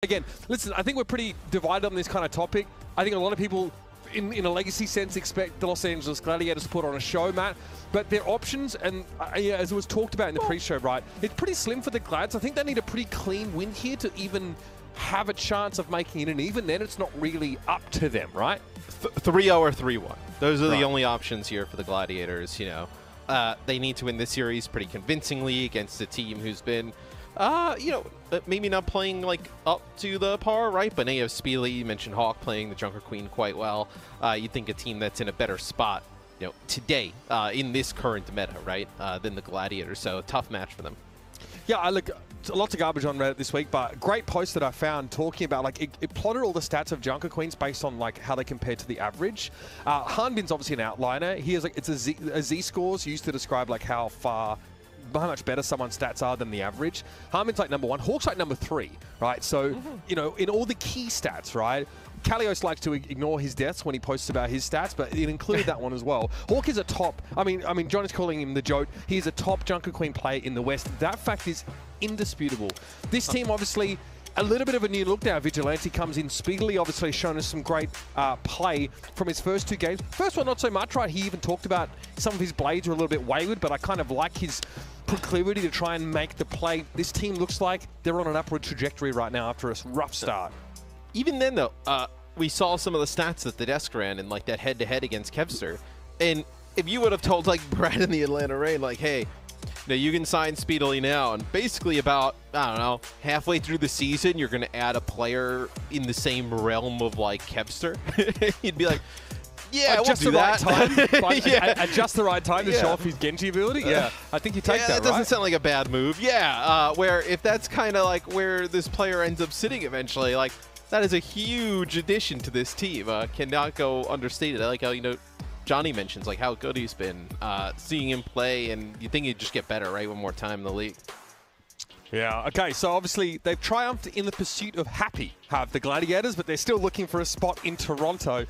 again, listen, I think we're pretty divided on this kind of topic. I think a lot of people in a legacy sense expect the Los Angeles Gladiators to put on a show, Matt. But their options, and as it was talked about in the pre-show, right, it's pretty slim for the Glads. I think they need a pretty clean win here to even have a chance of making it, and even then it's not really up to them, right? 3-0 or 3-1. Those are the only options here for the Gladiators, you know. They need to win this series pretty convincingly against a team who's been, you know, maybe not playing like up to the par, right? But now you have Speedily, you mentioned Hawk playing the Junker Queen quite well. You'd think a team that's in a better spot, you know, today in this current meta, right, than the Gladiators. So tough match for them. Yeah, I look, lots of garbage on Reddit this week, but great post that I found talking about, like, it plotted all the stats of Junker Queens based on, like, how they compare to the average. Hanbin's obviously an outliner. He has, like, it's a Z-scores used to describe, like, how much better someone's stats are than the average. Hanbin's like number 1. Hawk's like number 3, right? So, you know, in all the key stats, right? Kalios likes to ignore his deaths when he posts about his stats, but it included that one as well. Hawk is a top, I mean, John is calling him the Jote. He is a top Junker Queen player in the West. That fact is indisputable. This team, obviously, a little bit of a new look now. Vigilante comes in speedily, obviously shown us some great play from his first 2 games. First one, not so much, right? He even talked about some of his blades were a little bit wayward, but I kind of like his proclivity to try and make the play. This team looks like they're on an upward trajectory right now after a rough start. Even then, though, we saw some of the stats that the desk ran in, like, that head-to-head against Kevster. And if you would have told, like, Brad in the Atlanta Reign, like, hey, now you can sign Speedily now, and basically about, I don't know, halfway through the season, you're going to add a player in the same realm of, like, Kevster. You'd be like, yeah, we'll just do the that. right time. Like, at just the right time to show off his Genji ability. Yeah, I think you take that, right? That doesn't sound like a bad move. Yeah, where if that's kind of like where this player ends up sitting eventually, like, that is a huge addition to this team. Cannot go understated. I like how, you know, Johnny mentions, like, how good he's been. Seeing him play, and you think he'd just get better, right, one more time in the league. Yeah, okay, so obviously they've triumphed in the pursuit of happy, have the Gladiators, but they're still looking for a spot in Toronto.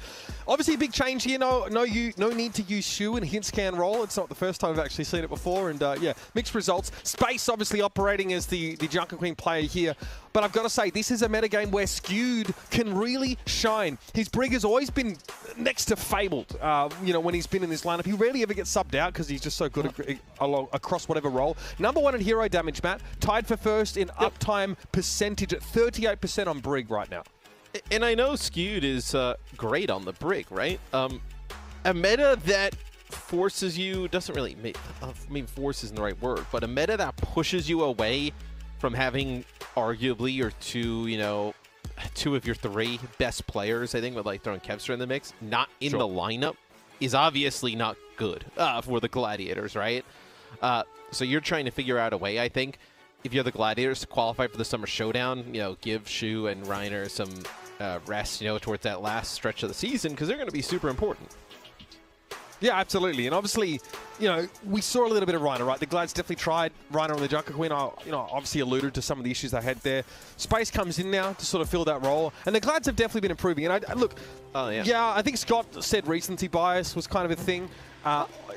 Obviously a big change here, no need to use Shu in hint scan role. It's not the first time I've actually seen it before, and yeah, mixed results. Space obviously operating as the Junker Queen player here, but I've got to say, this is a metagame where Skewed can really shine. His Brig has always been next to fabled, you know, when he's been in this lineup. He rarely ever gets subbed out because he's just so good across whatever role. Number 1 in hero damage, Matt, tied for first in uptime percentage at 38% on Brig right now. And I know Skewed is great on the Brig, right? A meta that forces you, doesn't really make, I mean, force isn't the right word, but a meta that pushes you away from having arguably your 2, you know, 2 of your 3 best players, I think, with, like, throwing Kevster in the mix, not in the lineup, is obviously not good for the Gladiators, right? So you're trying to figure out a way, I think, if you're the Gladiators, to qualify for the Summer Showdown, you know, give Shu and Reiner some rest, you know, towards that last stretch of the season, because they're going to be super important. Yeah, absolutely. And obviously, you know, we saw a little bit of Reiner, right? The Glads definitely tried Reiner on the Junker Queen. I, you know, obviously alluded to some of the issues they had there. Space comes in now to sort of fill that role. And the Glads have definitely been improving. And look, yeah, I think Scott said recency bias was kind of a thing.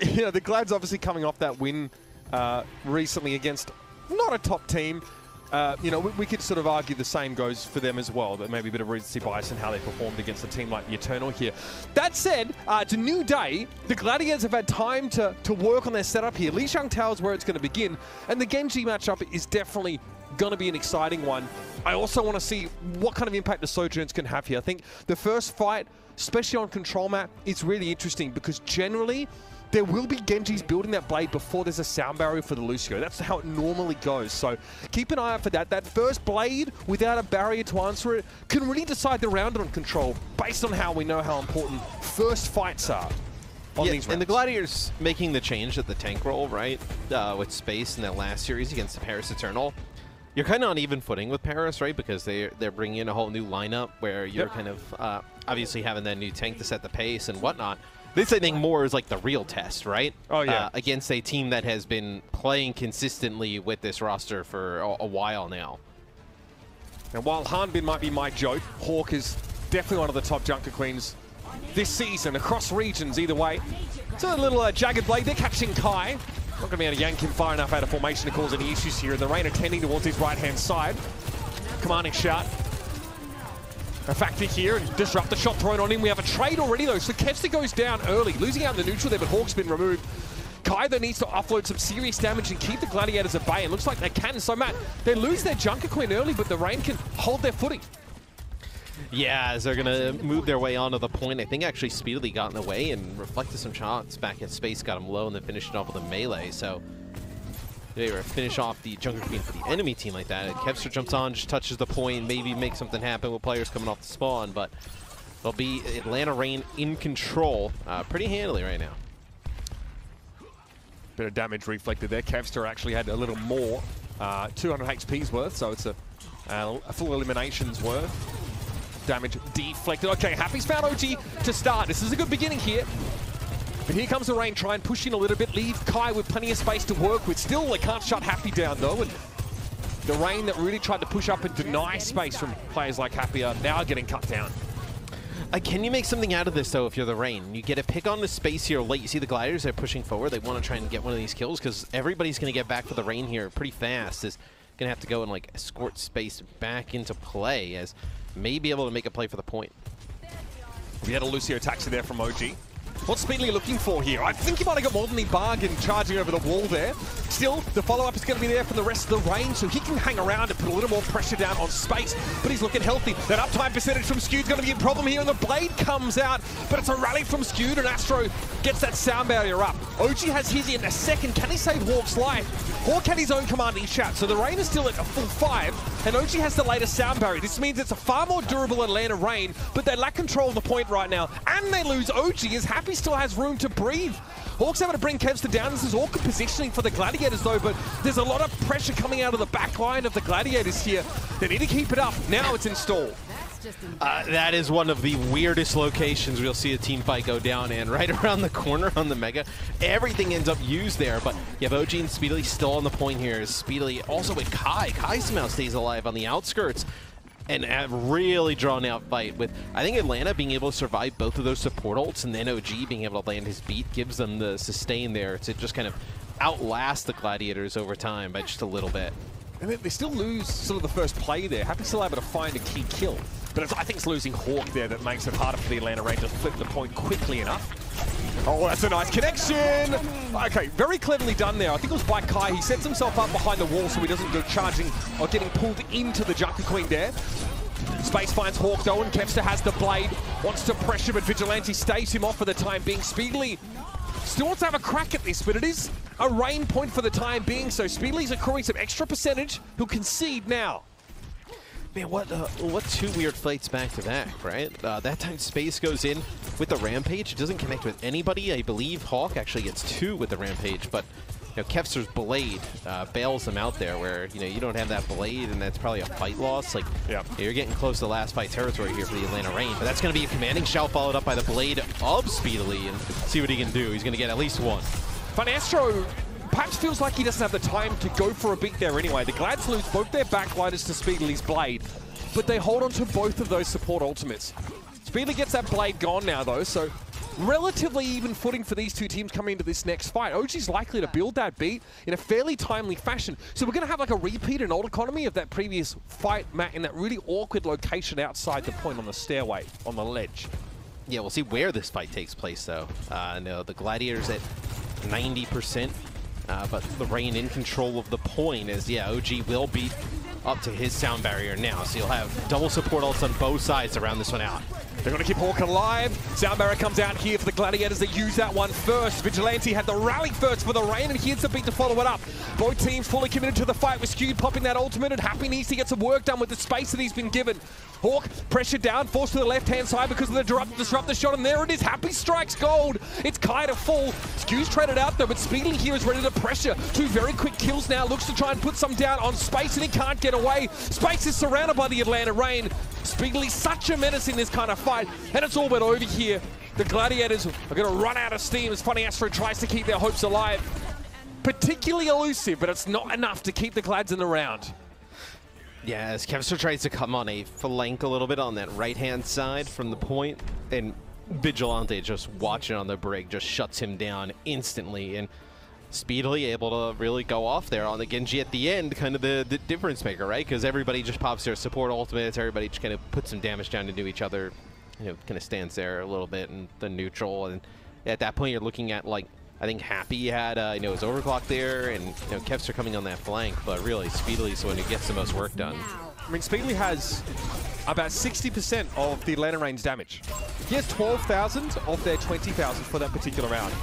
You know, the Glads obviously coming off that win recently against not a top team. You know, we could sort of argue the same goes for them as well, that maybe a bit of recency bias in how they performed against a team like the Eternal here. That said, it's a new day. The Gladiators have had time to work on their setup here. Li Shangtao is where it's going to begin, and the Genji matchup is definitely going to be an exciting one. I also want to see what kind of impact the Sojourns can have here. I think the first fight, especially on control map, is really interesting because generally, there will be Genjis building that blade before there's a sound barrier for the Lucio. That's how it normally goes. So keep an eye out for that. That first blade without a barrier to answer it can really decide the round on control based on how we know how important first fights are on these rounds. And the Gladiators making the change at the tank role, right, with Space in that last series against the Paris Eternal. You're kind of on even footing with Paris, right, because they're bringing in a whole new lineup where you're kind of obviously having that new tank to set the pace and whatnot. This, I think, more is like the real test, right? Oh, yeah. Against a team that has been playing consistently with this roster for a while now. And while Hanbin might be my joke, Hawk is definitely one of the top Junker Queens this season, across regions either way. So a little jagged blade, they're catching Kai. Not going to be able to yank him far enough out of formation to cause any issues here. And the Reigner tending towards his right-hand side. Commanding shot. a factor here, and disrupt the shot thrown on him. We have a trade already though, so Kevster goes down early, losing out in the neutral there, but Hawk's been removed. Kai though needs to offload some serious damage and keep the Gladiators at bay, and looks like they can. So Matt, they lose their Junker Queen early, but the Reign can hold their footing. Yeah, as they're gonna move their way onto the point. I think actually Speedily got in the way and reflected some shots back at space, got him low, and then finished it off with a melee. So they were finish off the Junker Queen for the enemy team like that. And Kevster jumps on, just touches the point, maybe make something happen with players coming off the spawn, but it'll be Atlanta Reign in control pretty handily right now. Bit of damage reflected there. Kevster actually had a little more, 200 HP's worth, so it's a full elimination's worth. Damage deflected. Okay, Happy's found OG to start. This is a good beginning here. But here comes the Reign, try and push in a little bit, leave Kai with plenty of space to work with. Still, they can't shut Happy down though. And the Reign that really tried to push up and deny space from players like Happy are now getting cut down. Can you make something out of this, though, if you're the Reign? You get a pick on the space here late. You see the Gladiators are pushing forward. They want to try and get one of these kills because everybody's going to get back for the Reign here pretty fast. Is going to have to go and, like, escort space back into play as may be able to make a play for the point. We had a Lucio taxi there from OG. What's Speedily looking for here? I think he might have got more than he bargained charging over the wall there. Still, the follow-up is going to be there from the rest of the Reign, so he can hang around and put a little more pressure down on space, but he's looking healthy. That uptime percentage from Skewed's going to be a problem here, and the blade comes out, but it's a rally from Skewed, and Astro gets that sound barrier up. OG has his in a second. Can he save Hawk's life? Hawk had his own commanding shot, so the Reign is still at a full 5, and OG has the latest sound barrier. This means it's a far more durable Atlanta Reign, but they lack control of the point right now, and they lose OG as Happy still has room to breathe. Hawk's able to bring Kevster down. This is awkward positioning for the Gladiators though, but there's a lot of pressure coming out of the back line of the Gladiators here. They need to keep it up. Now it's installed. That is one of the weirdest locations we'll see a team fight go down, and right around the corner on the Mega, everything ends up used there, but you have OG and Speedily still on the point here. Speedily also with Kai. Kai somehow stays alive on the outskirts. And a really drawn out fight with, I think, Atlanta being able to survive both of those support ults, and then OG being able to land his beat gives them the sustain there to just kind of outlast the Gladiators over time by just a little bit. And they still lose sort of the first play there. Happy's still able to find a key kill. But I think it's losing Hawk there that makes it harder for the Atlanta Reign to flip the point quickly enough. Oh, that's a nice connection. Okay, very cleverly done there. I think it was by Kai. He sets himself up behind the wall so he doesn't go charging or getting pulled into the Junker Queen there. Space finds Hawk though, and Kevster has the blade. Wants to pressure, but Vigilante stays him off for the time being. Speedily still wants to have a crack at this, but it is a Reign point for the time being, so Speedily's accruing some extra percentage. He'll concede now. Man, what two weird fights back to back, right? That time Space goes in with the Rampage. It doesn't connect with anybody. I believe Hawk actually gets 2 with the Rampage, but you know, Kevster's blade bails him out there where, you know, you don't have that blade and that's probably a fight loss. Like, yeah, you're getting close to last fight territory here for the Atlanta Reign, but that's going to be a commanding shout followed up by the blade of Speedily, and see what he can do. He's going to get at least 1. Finastro perhaps feels like he doesn't have the time to go for a beat there anyway. The Glads lose both their backlighters to Speedily's blade, but they hold on to both of those support ultimates. Speedily gets that blade gone now though, so relatively even footing for these two teams coming into this next fight. OG's likely to build that beat in a fairly timely fashion. So we're going to have like a repeat in old economy of that previous fight, Matt, in that really awkward location outside the point on the stairway, on the ledge. Yeah, we'll see where this fight takes place though. No, the Gladiators at 90%. But the Reign in control of the point is, yeah, OG will be up to his sound barrier now. So you'll have double support ults on both sides to round this one out. They're going to keep Hawk alive. Sound barrier comes out here for the Gladiators. They use that one first. Vigilante had the rally first for the Reign, and here's the beat to follow it up. Both teams fully committed to the fight with Skewed popping that ultimate, and Happy needs to get some work done with the space that he's been given. Hawk pressured down, forced to the left-hand side because of the disruptor shot, and there it is. Happy strikes gold. It's Kai to full. Skew's traded out though, but Speedily here is ready to pressure. 2 very quick kills now. Looks to try and put some down on Space, and he can't get away. Space is surrounded by the Atlanta Reign. Speedily such a menace in this kind of fight, and it's all but over here. The Gladiators are going to run out of steam as Funny Astro tries to keep their hopes alive. Particularly elusive, but it's not enough to keep the Glads in the round. Yeah, as Kevster tries to come on a flank a little bit on that right-hand side from the point, and Vigilante just watching on the brig just shuts him down instantly. And Speedily able to really go off there on the Genji at the end, kind of the difference maker, right? Because everybody just pops their support ultimates, everybody just kind of puts some damage down into each other, you know, kind of stands there a little bit in the neutral, and at that point you're looking at, like, I think Happy had, you know, his overclock there, and, you know, Kevster coming on that flank, but really Speedily is the one who gets the most work done. I mean, Speedily has about 60% of the Atlanta range damage. He has 12,000 of their 20,000 for that particular round.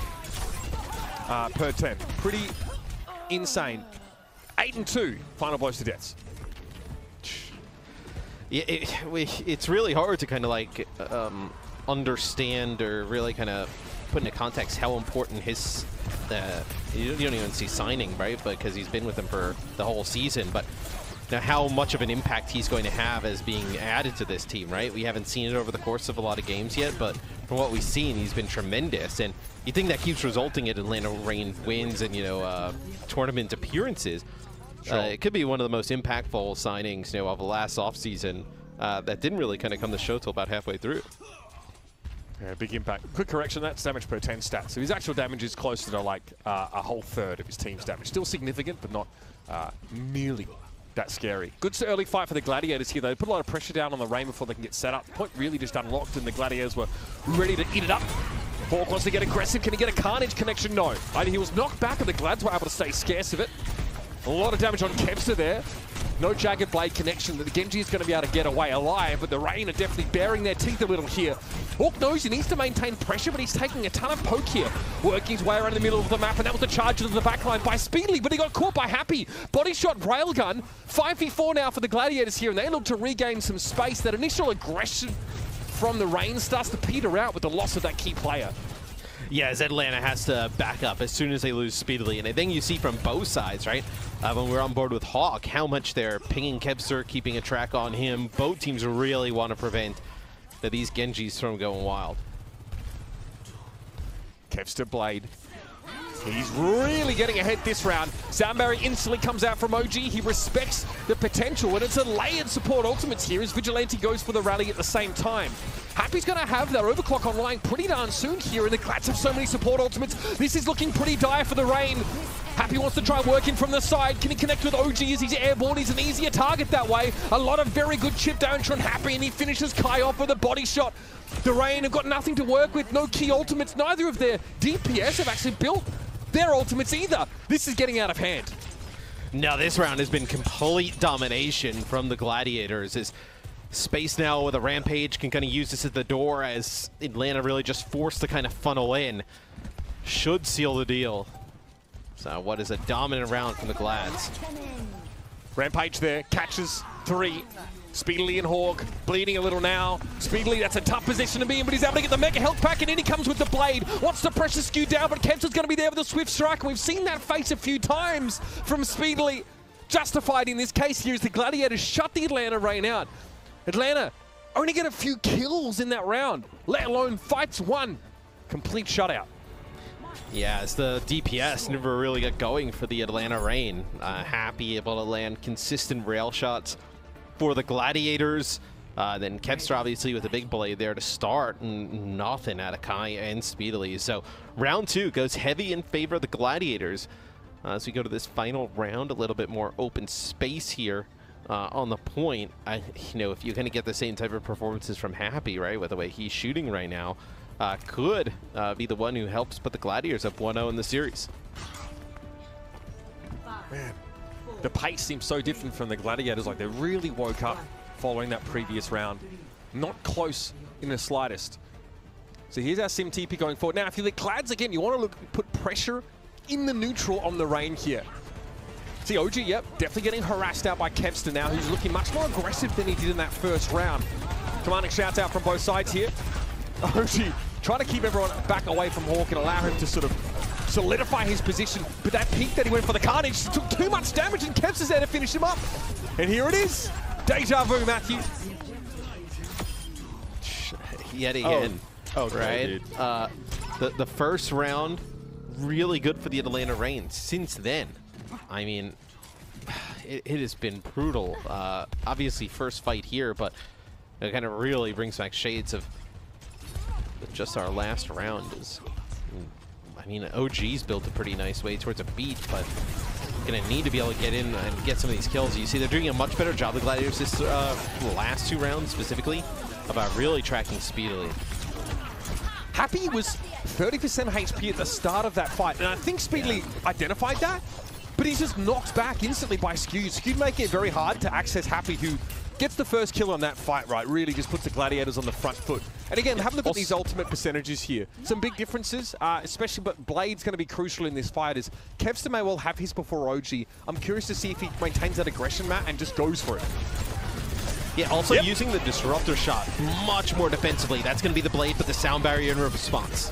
Per 10. Pretty insane. 8 and 2 final blows to deaths. Yeah, it's really hard to kind of like understand or really kind of put into context how important his you don't even see signing, right? Because he's been with them for the whole season, but now how much of an impact he's going to have as being added to this team, right? We haven't seen it over the course of a lot of games yet, but from what we've seen, he's been tremendous, and you think that keeps resulting in Atlanta Reign wins and, you know, tournament appearances. Sure. It could be one of the most impactful signings, you know, of the last offseason that didn't really kind of come to show till about halfway through. Yeah, big impact. Quick correction, that's damage per 10 stats. So his actual damage is closer to like a whole third of his team's damage. Still significant, but not nearly that scary. Good early fight for the Gladiators here, though. They put a lot of pressure down on the Rain before they can get set up. The point really just unlocked, and the Gladiators were ready to eat it up. Hawk wants to get aggressive. Can he get a Carnage connection? No. He was knocked back, and the Glads were able to stay scarce of it. A lot of damage on Kevster there. No Jagged Blade connection. The Genji is going to be able to get away alive, but the Rain are definitely baring their teeth a little here. Hawk knows he needs to maintain pressure, but he's taking a ton of poke here. Working his way around the middle of the map, and that was the charge to the backline by Speedily, but he got caught by Happy. Body shot railgun. 5v4 now for the Gladiators here, and they look to regain some space. That initial aggression from the Rain starts to peter out with the loss of that key player. Yeah, as Atlanta has to back up as soon as they lose Speedily. And I think you see from both sides, right? When we're on board with Hawk, how much they're pinging Kevster, keeping a track on him. Both teams really want to prevent these Genjis from going wild. Kevster Blade. He's really getting ahead this round. Sound Barrier instantly comes out from OG. He respects the potential, and it's a layered support ultimates here as Vigilante goes for the rally at the same time. Happy's going to have their overclock online pretty darn soon here, and the Glats have so many support ultimates. This is looking pretty dire for the Rain. Happy wants to try working from the side. Can he connect with OG as he's airborne? He's an easier target that way. A lot of very good chip damage from Happy, and he finishes Kai off with a body shot. The Rain have got nothing to work with, no key ultimates. Neither of their DPS have actually built their ultimates either. This is getting out of hand. Now this round has been complete domination from the Gladiators. As Space now with a Rampage can kind of use this as the door, as Atlanta really just forced to kind of funnel in. Should seal the deal. So what is a dominant round from the Glads? Rampage there, catches 3. Speedily and Hawk, bleeding a little now. Speedily, that's a tough position to be in, but he's able to get the Mega Health Pack, and in he comes with the Blade. Wants the pressure skew down, but Kevster's going to be there with a Swift Strike, and we've seen that face a few times from Speedily. Justified in this case here as the Gladiators shut the Atlanta Rain out. Atlanta only get a few kills in that round, let alone fights won. Complete shutout. Yeah, as the DPS never really got going for the Atlanta Rain. Happy able to land consistent rail shots for the Gladiators. Then Kevster obviously with a big blade there to start, and nothing out of Kai and Speedily. So round 2 goes heavy in favor of the Gladiators. As we go to this final round, a little bit more open space here on the point. You know, if you're going to get the same type of performances from Happy, right, with the way he's shooting right now, could be the one who helps put the Gladiators up 1-0 in the series. Man, the pace seems so different from the Gladiators. Like, they really woke up following that previous round. Not close in the slightest. So here's our Sim TP going forward. Now, if you're the Glads again, you want to put pressure in the neutral on the Rain here. See, OG, yep, definitely getting harassed out by Kevster now, who's looking much more aggressive than he did in that first round. Commanding shouts out from both sides here. OG trying to keep everyone back away from Hawk and allow him to sort of solidify his position. But that peak that he went for the Carnage took too much damage, and Kevster's there to finish him up. And here it is. Deja vu, Matthew. Yet again. Oh, right? The first round, really good for the Atlanta Reign. Since then, I mean, it has been brutal. Obviously, first fight here, but it kind of really brings back shades of just our last round. Is I mean, OG's built a pretty nice way towards a beat, but gonna need to be able to get in and get some of these kills. You see they're doing a much better job, the Gladiators, this last 2 rounds specifically, about really tracking speedily. Happy was 30% HP at the start of that fight, and I think Speedily identified that, but he's just knocked back instantly by Skewed. Skewed making it very hard to access Happy, who gets the first kill on that fight, right? Really just puts the Gladiators on the front foot. And again, have a look at these ultimate percentages here. Some big differences, especially, but Blade's going to be crucial in this fight, as Kevster may well have his before OG. I'm curious to see if he maintains that aggression, Matt, and just goes for it. Yeah, also using the Disruptor shot much more defensively. That's going to be the Blade, but the sound barrier in response.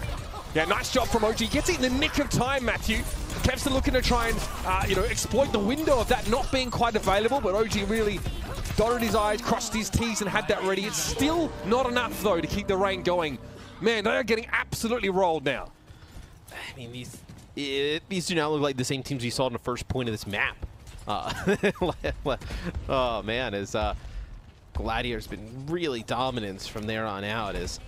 Yeah, nice job from OG. Gets it in the nick of time, Matthew. Kevster looking to try and, exploit the window of that not being quite available, but OG really dotted his I's, crossed his T's, and had that ready. It's still not enough, though, to keep the rain going. Man, they are getting absolutely rolled now. I mean, these do not look like the same teams we saw in the first point of this map. Oh, man, as Gladiator's been really dominant from there on out. As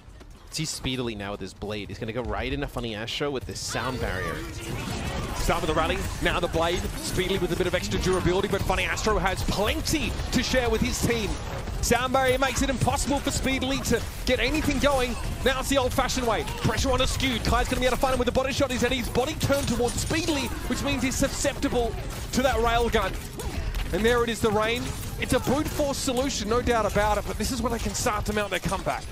he's Speedily now with his Blade. He's going to go right into Funny Astro with this sound barrier. Start with the rally, now the Blade. Speedily with a bit of extra durability, but Funny Astro has plenty to share with his team. Sound barrier makes it impossible for Speedily to get anything going. Now it's the old-fashioned way. Pressure on a Skewed. Kai's going to be able to find him with the body shot. He's had his body turned towards Speedily, which means he's susceptible to that railgun. And there it is, the rain. It's a brute force solution, no doubt about it, but this is where they can start to mount their comeback.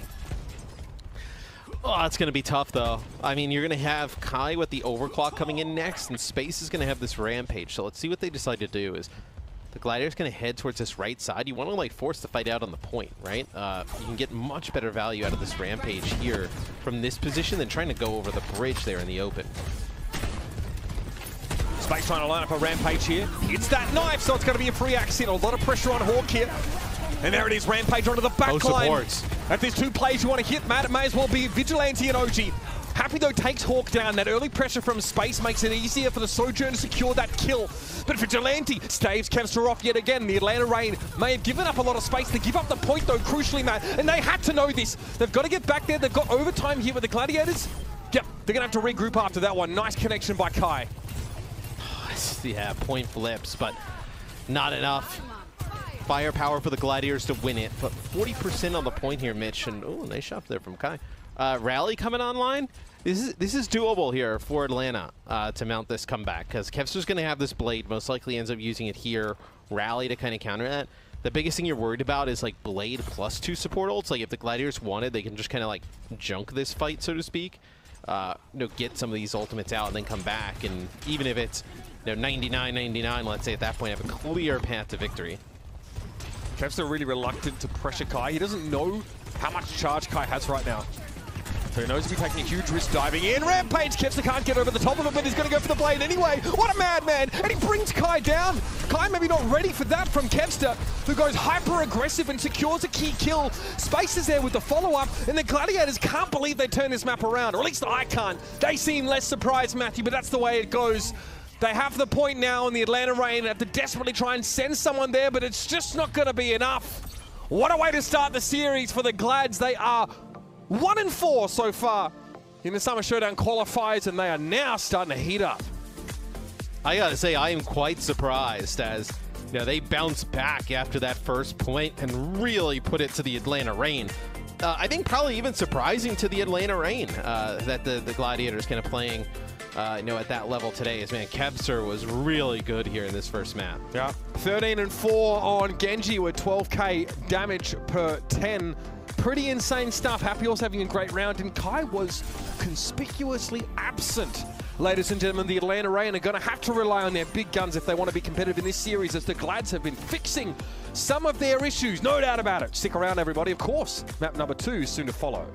Oh, it's going to be tough, though. I mean, you're going to have Kai with the overclock coming in next, and Space is going to have this rampage. So let's see what they decide to do. Is the Gladiator's going to head towards this right side. You want to force the fight out on the point, right? You can get much better value out of this rampage here from this position than trying to go over the bridge there in the open. Space trying to line up a rampage here. Hits that knife, so it's going to be a free accent. A lot of pressure on Hawk here. And there it is, Rampage onto the back line. If there's 2 plays you want to hit, Matt, it may as well be Vigilante and OG. Happy, though, takes Hawk down. That early pressure from Space makes it easier for the Sojourn to secure that kill. But Vigilante staves Kevster off yet again. The Atlanta Reign may have given up a lot of space to give up the point, though, crucially, Matt. And they had to know this. They've got to get back there. They've got overtime here with the Gladiators. Yep, they're going to have to regroup after that one. Nice connection by Kai. Yeah, point flips, but not enough firepower for the Gladiators to win it. But 40% on the point here, Mitch, and oh, nice shot there from Kai. Rally coming online. This is doable here for Atlanta to mount this comeback, because Kevster's going to have this Blade, most likely ends up using it here. Rally to kind of counter that. The biggest thing you're worried about is Blade plus 2 support ults. If the Gladiators wanted, they can just kind of junk this fight, so to speak. Get some of these ultimates out and then come back, and even if it's 99-99, let's say at that point, have a clear path to victory. Kevster really reluctant to pressure Kai. He doesn't know how much charge Kai has right now. So he knows he'll be taking a huge risk diving in. Rampage! Kevster can't get over the top of it, but he's going to go for the Blade anyway. What a madman! And he brings Kai down. Kai maybe not ready for that from Kevster, who goes hyper-aggressive and secures a key kill. Space is there with the follow-up, and the Gladiators can't believe they turned this map around, or at least I can't. They seem less surprised, Matthew, but that's the way it goes. They have the point now, and the Atlanta Reign have to desperately try and send someone there, but it's just not going to be enough. What a way to start the series for the Glads. They are 1-4 so far in the Summer Showdown qualifiers, and they are now starting to heat up. I gotta say, I am quite surprised as they bounce back after that first point and really put it to the Atlanta Reign. I think probably even surprising to the Atlanta Reign that the Gladiators kind of playing at that level today. Is, man, Kevster was really good here in this first map. Yeah, 13-4 on Genji with 12k damage per 10. Pretty insane stuff. Happy also having a great round, and Kai was conspicuously absent. Ladies and gentlemen, the Atlanta Reign are going to have to rely on their big guns if they want to be competitive in this series, as the Glads have been fixing some of their issues, no doubt about it. Stick around, everybody. Of course, map number 2 is soon to follow.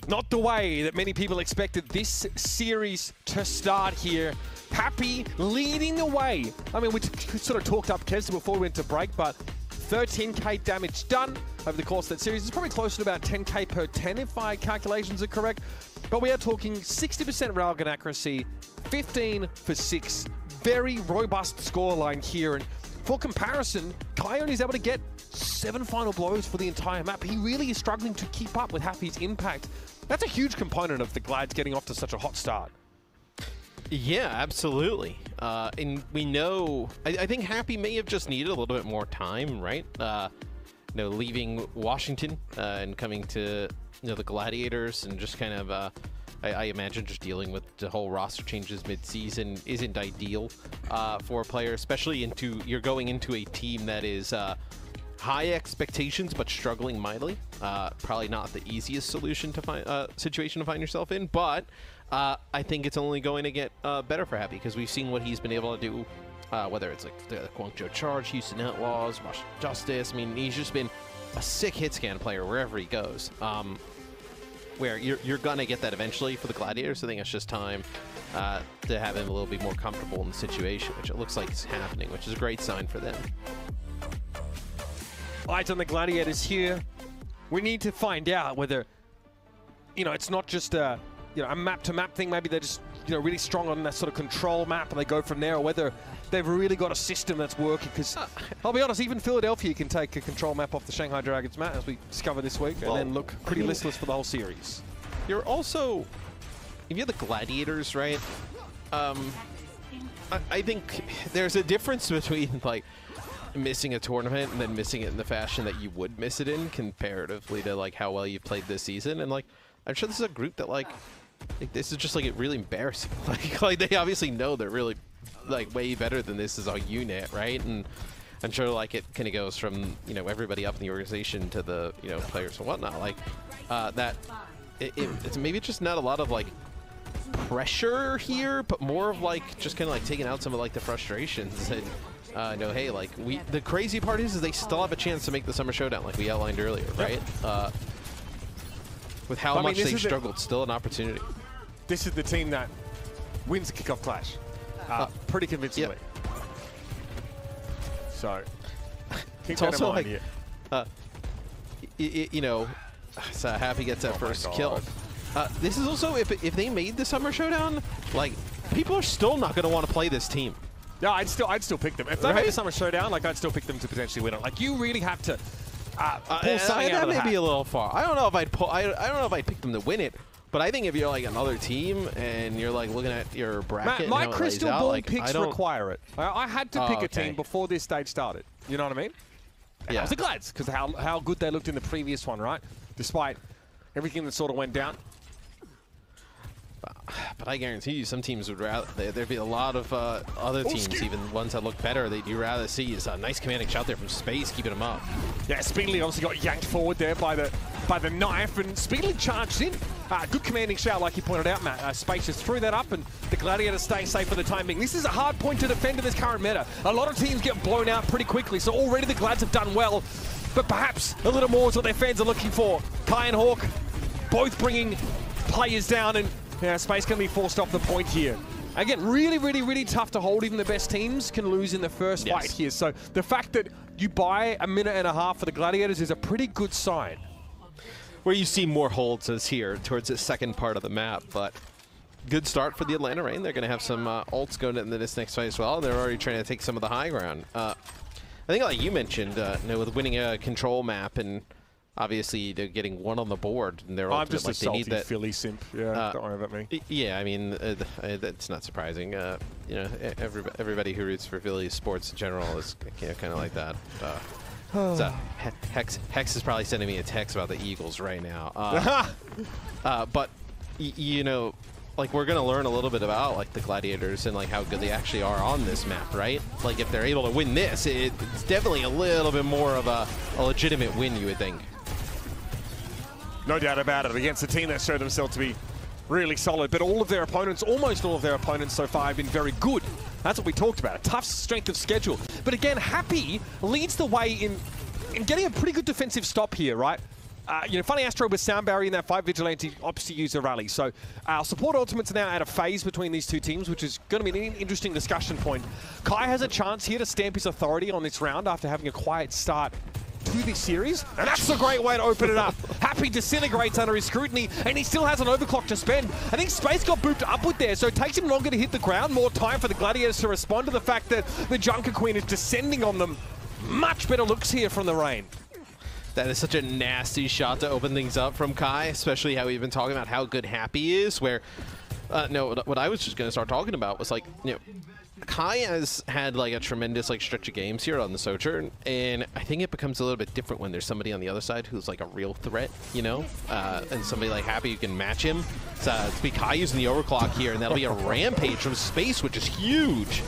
Not the way that many people expected this series to start here. Happy leading the way. I mean, we sort of talked up Kez before we went to break, but 13k damage done over the course of that series. It's probably closer to about 10k per 10 if my calculations are correct. But we are talking 60% railgun accuracy, 15 for 6. Very robust scoreline here. And for comparison, Kion is able to get 7 final blows for the entire map. He really is struggling to keep up with Happy's impact. That's a huge component of the Glads getting off to such a hot start. Yeah, absolutely. And we know, I think Happy may have just needed a little bit more time, right? Leaving Washington and coming to the Gladiators and just kind of, I imagine just dealing with the whole roster changes mid-season isn't ideal for a player, especially you're going into a team that is high expectations but struggling mightily. Probably not the easiest situation to find yourself in, but I think it's only going to get better for Happy because we've seen what he's been able to do, whether it's like the Guangzhou Charge, Houston Outlaws, Washington Justice. I mean, he's just been a sick hit scan player wherever he goes. Where you're going to get that eventually for the Gladiators. I think it's just time to have him a little bit more comfortable in the situation, which it looks like is happening, which is a great sign for them. Eyes on the Gladiators here. We need to find out whether, it's not just a map-to-map thing. Maybe they're just, really strong on that sort of control map and they go from there, or whether they've really got a system that's working. Because I'll be honest, even Philadelphia can take a control map off the Shanghai Dragons map, as we discovered this week, and then look pretty listless for the whole series. You're also, if you're the Gladiators, right? I think there's a difference between like missing a tournament and then missing it in the fashion that you would miss it in comparatively to like how well you've played this season. And like, I'm sure this is a group that like this is just like really embarrassing. Like they obviously know they're really like way better than this as a unit, right? And I'm sure like it kind of goes from everybody up in the organization to the players and whatnot. Like it's maybe just not a lot of like pressure here, but more of like just kind of like taking out some of like the frustrations and. Hey, like the crazy part is they still have a chance to make the Summer Showdown, like we outlined earlier, right? With how much they've struggled, still an opportunity. This is the team that wins the kickoff clash, pretty convincingly. Yep. So, it's also like, so Happy gets that first kill. This is also if they made the Summer Showdown, like people are still not going to want to play this team. Yeah, I'd still pick them. If they made a Summer Showdown, like I'd still pick them to potentially win it. Like you really have to pull something out of the hat. That may be a little far. I don't know if I'd pull. I don't know if I'd pick them to win it. But I think if you're like another team and you're like looking at your bracket, my crystal ball like, picks require it. I had to pick a team before this stage started. You know what I mean? And that was the Glads, because how good they looked in the previous one, right? Despite everything that sort of went down. But I guarantee you, some teams would rather there'd be a lot of other teams, even ones that look better, that you'd rather see is a nice commanding shot there from Space, keeping them up. Yeah, Speedly obviously got yanked forward there by the knife, and Speedly charged in. Good commanding shout, like you pointed out, Matt. Space just threw that up, and the Gladiators stay safe for the time being. This is a hard point to defend in this current meta. A lot of teams get blown out pretty quickly, so already the Glads have done well, but perhaps a little more is what their fans are looking for. Kai and Hawk both bringing players down, and Space can be forced off the point here. Again, really, really, really tough to hold. Even the best teams can lose in the first fight here. So the fact that you buy a minute and a half for the Gladiators is a pretty good sign. Where you see more holds is here towards the second part of the map, but good start for the Atlanta Reign. They're going to have some ults going into this next fight as well. They're already trying to take some of the high ground. I think like you mentioned, with winning a control map and obviously they're getting one on the board, and they're I'm just like, a they salty need that Philly simp. Yeah, don't worry about me. Yeah, I mean that's not surprising. Everybody who roots for Philly sports in general is kind of like that. So Hex is probably sending me a text about the Eagles right now. But like we're gonna learn a little bit about like the Gladiators and like how good they actually are on this map, right? Like if they're able to win this, it's definitely a little bit more of a legitimate win, you would think. No doubt about it, against a team that showed themselves to be really solid, but all of their opponents, almost all of their opponents so far have been very good. That's what we talked about, a tough strength of schedule. But again, Happy leads the way in getting a pretty good defensive stop here, right? Funny Astro with Sound Barrier in that fight. Vigilante obviously used a rally. So our support ultimates are now at a phase between these two teams, which is going to be an interesting discussion point. Kai has a chance here to stamp his authority on this round after having a quiet start to this series, and that's a great way to open it up. Happy disintegrates under his scrutiny, and he still has an overclock to spend. I think Space got booped upward there, so it takes him longer to hit the ground, more time for the Gladiators to respond to the fact that the Junker Queen is descending on them. Much better looks here from the Rain. That is such a nasty shot to open things up from Kai, especially how we've been talking about how good Happy is, where, no, what I was just going to start talking about was, like, Kai has had like a tremendous stretch of games here on the Sojourn, and I think it becomes a little bit different when there's somebody on the other side who's like a real threat, and somebody like Happy who can match him. So it's be Kai using the overclock here, and that'll be a rampage from Space, which is huge.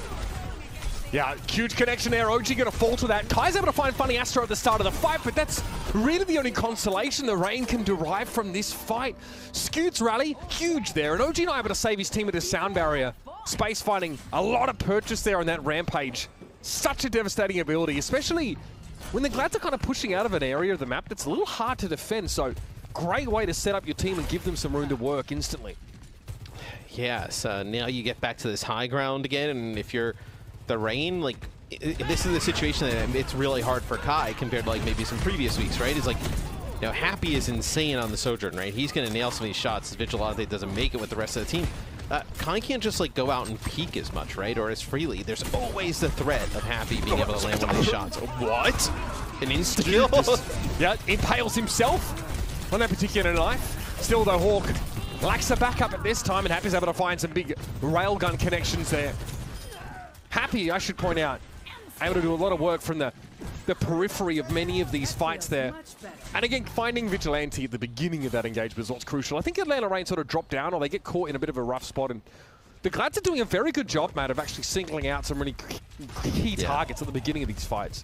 Yeah, huge connection there. OG going to fall to that. Kai's able to find Funny Astro at the start of the fight, but that's really the only consolation the Rain can derive from this fight. Scoot's rally, huge there, and OG not able to save his team with his Sound Barrier. Space finding a lot of purchase there on that rampage. Such a devastating ability, especially when the Glads are kind of pushing out of an area of the map that's a little hard to defend, so great way to set up your team and give them some room to work instantly. Yeah, so now you get back to this high ground again, and if you're the Rain, this is the situation that it's really hard for Kai compared to maybe some previous weeks, right? It's Happy is insane on the Sojourn, right? He's going to nail some of these shots. Vigilante doesn't make it with the rest of the team. Kai can't just go out and peek as much, right? Or as freely. There's always the threat of Happy being able to land one of these shots. What? An insta-kill? Yeah, impales himself on that particular knife. Still though, Hawk lacks a backup at this time, and Happy's able to find some big railgun connections there. Happy, I should point out, able to do a lot of work from the periphery of many of these fights there. And again, finding Vigilante at the beginning of that engagement is what's crucial. I think Atlanta Rain sort of drop down, or they get caught in a bit of a rough spot, and the Glads are doing a very good job, Matt, of actually singling out some really key targets at the beginning of these fights.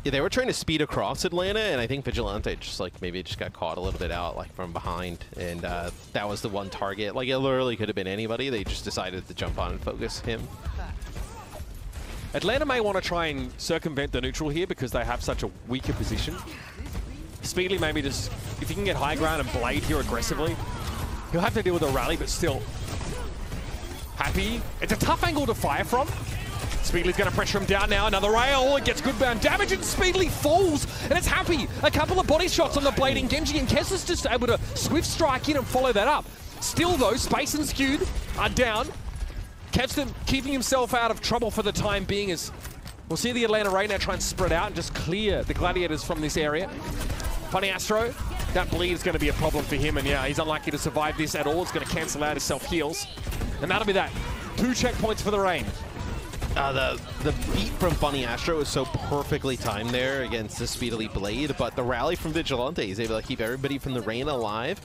Yeah, they were trying to speed across Atlanta, and I think Vigilante just maybe just got caught a little bit out from behind, and that was the one target. It literally could have been anybody. They just decided to jump on and focus him. Atlanta may want to try and circumvent the neutral here because they have such a weaker position. Speedly maybe just, if he can get high ground and blade here aggressively, he'll have to deal with a rally, but still. Happy. It's a tough angle to fire from. Speedly's going to pressure him down now. Another rail. It gets good bound damage, and Speedly falls. And it's Happy. A couple of body shots on the blading Genji, and Kessa's just able to swift strike in and follow that up. Still though, Space and Skewed are down. Kevston keeping himself out of trouble for the time being, as we'll see the Atlanta Rain now try and spread out and just clear the Gladiators from this area. Funny Astro, that bleed is going to be a problem for him, and yeah, he's unlikely to survive this at all. It's going to cancel out his self-heals. And that'll be that. 2 checkpoints for the Rain. The beat from Funny Astro is so perfectly timed there against the Speedily Blade, but the rally from Vigilante is able to keep everybody from the Rain alive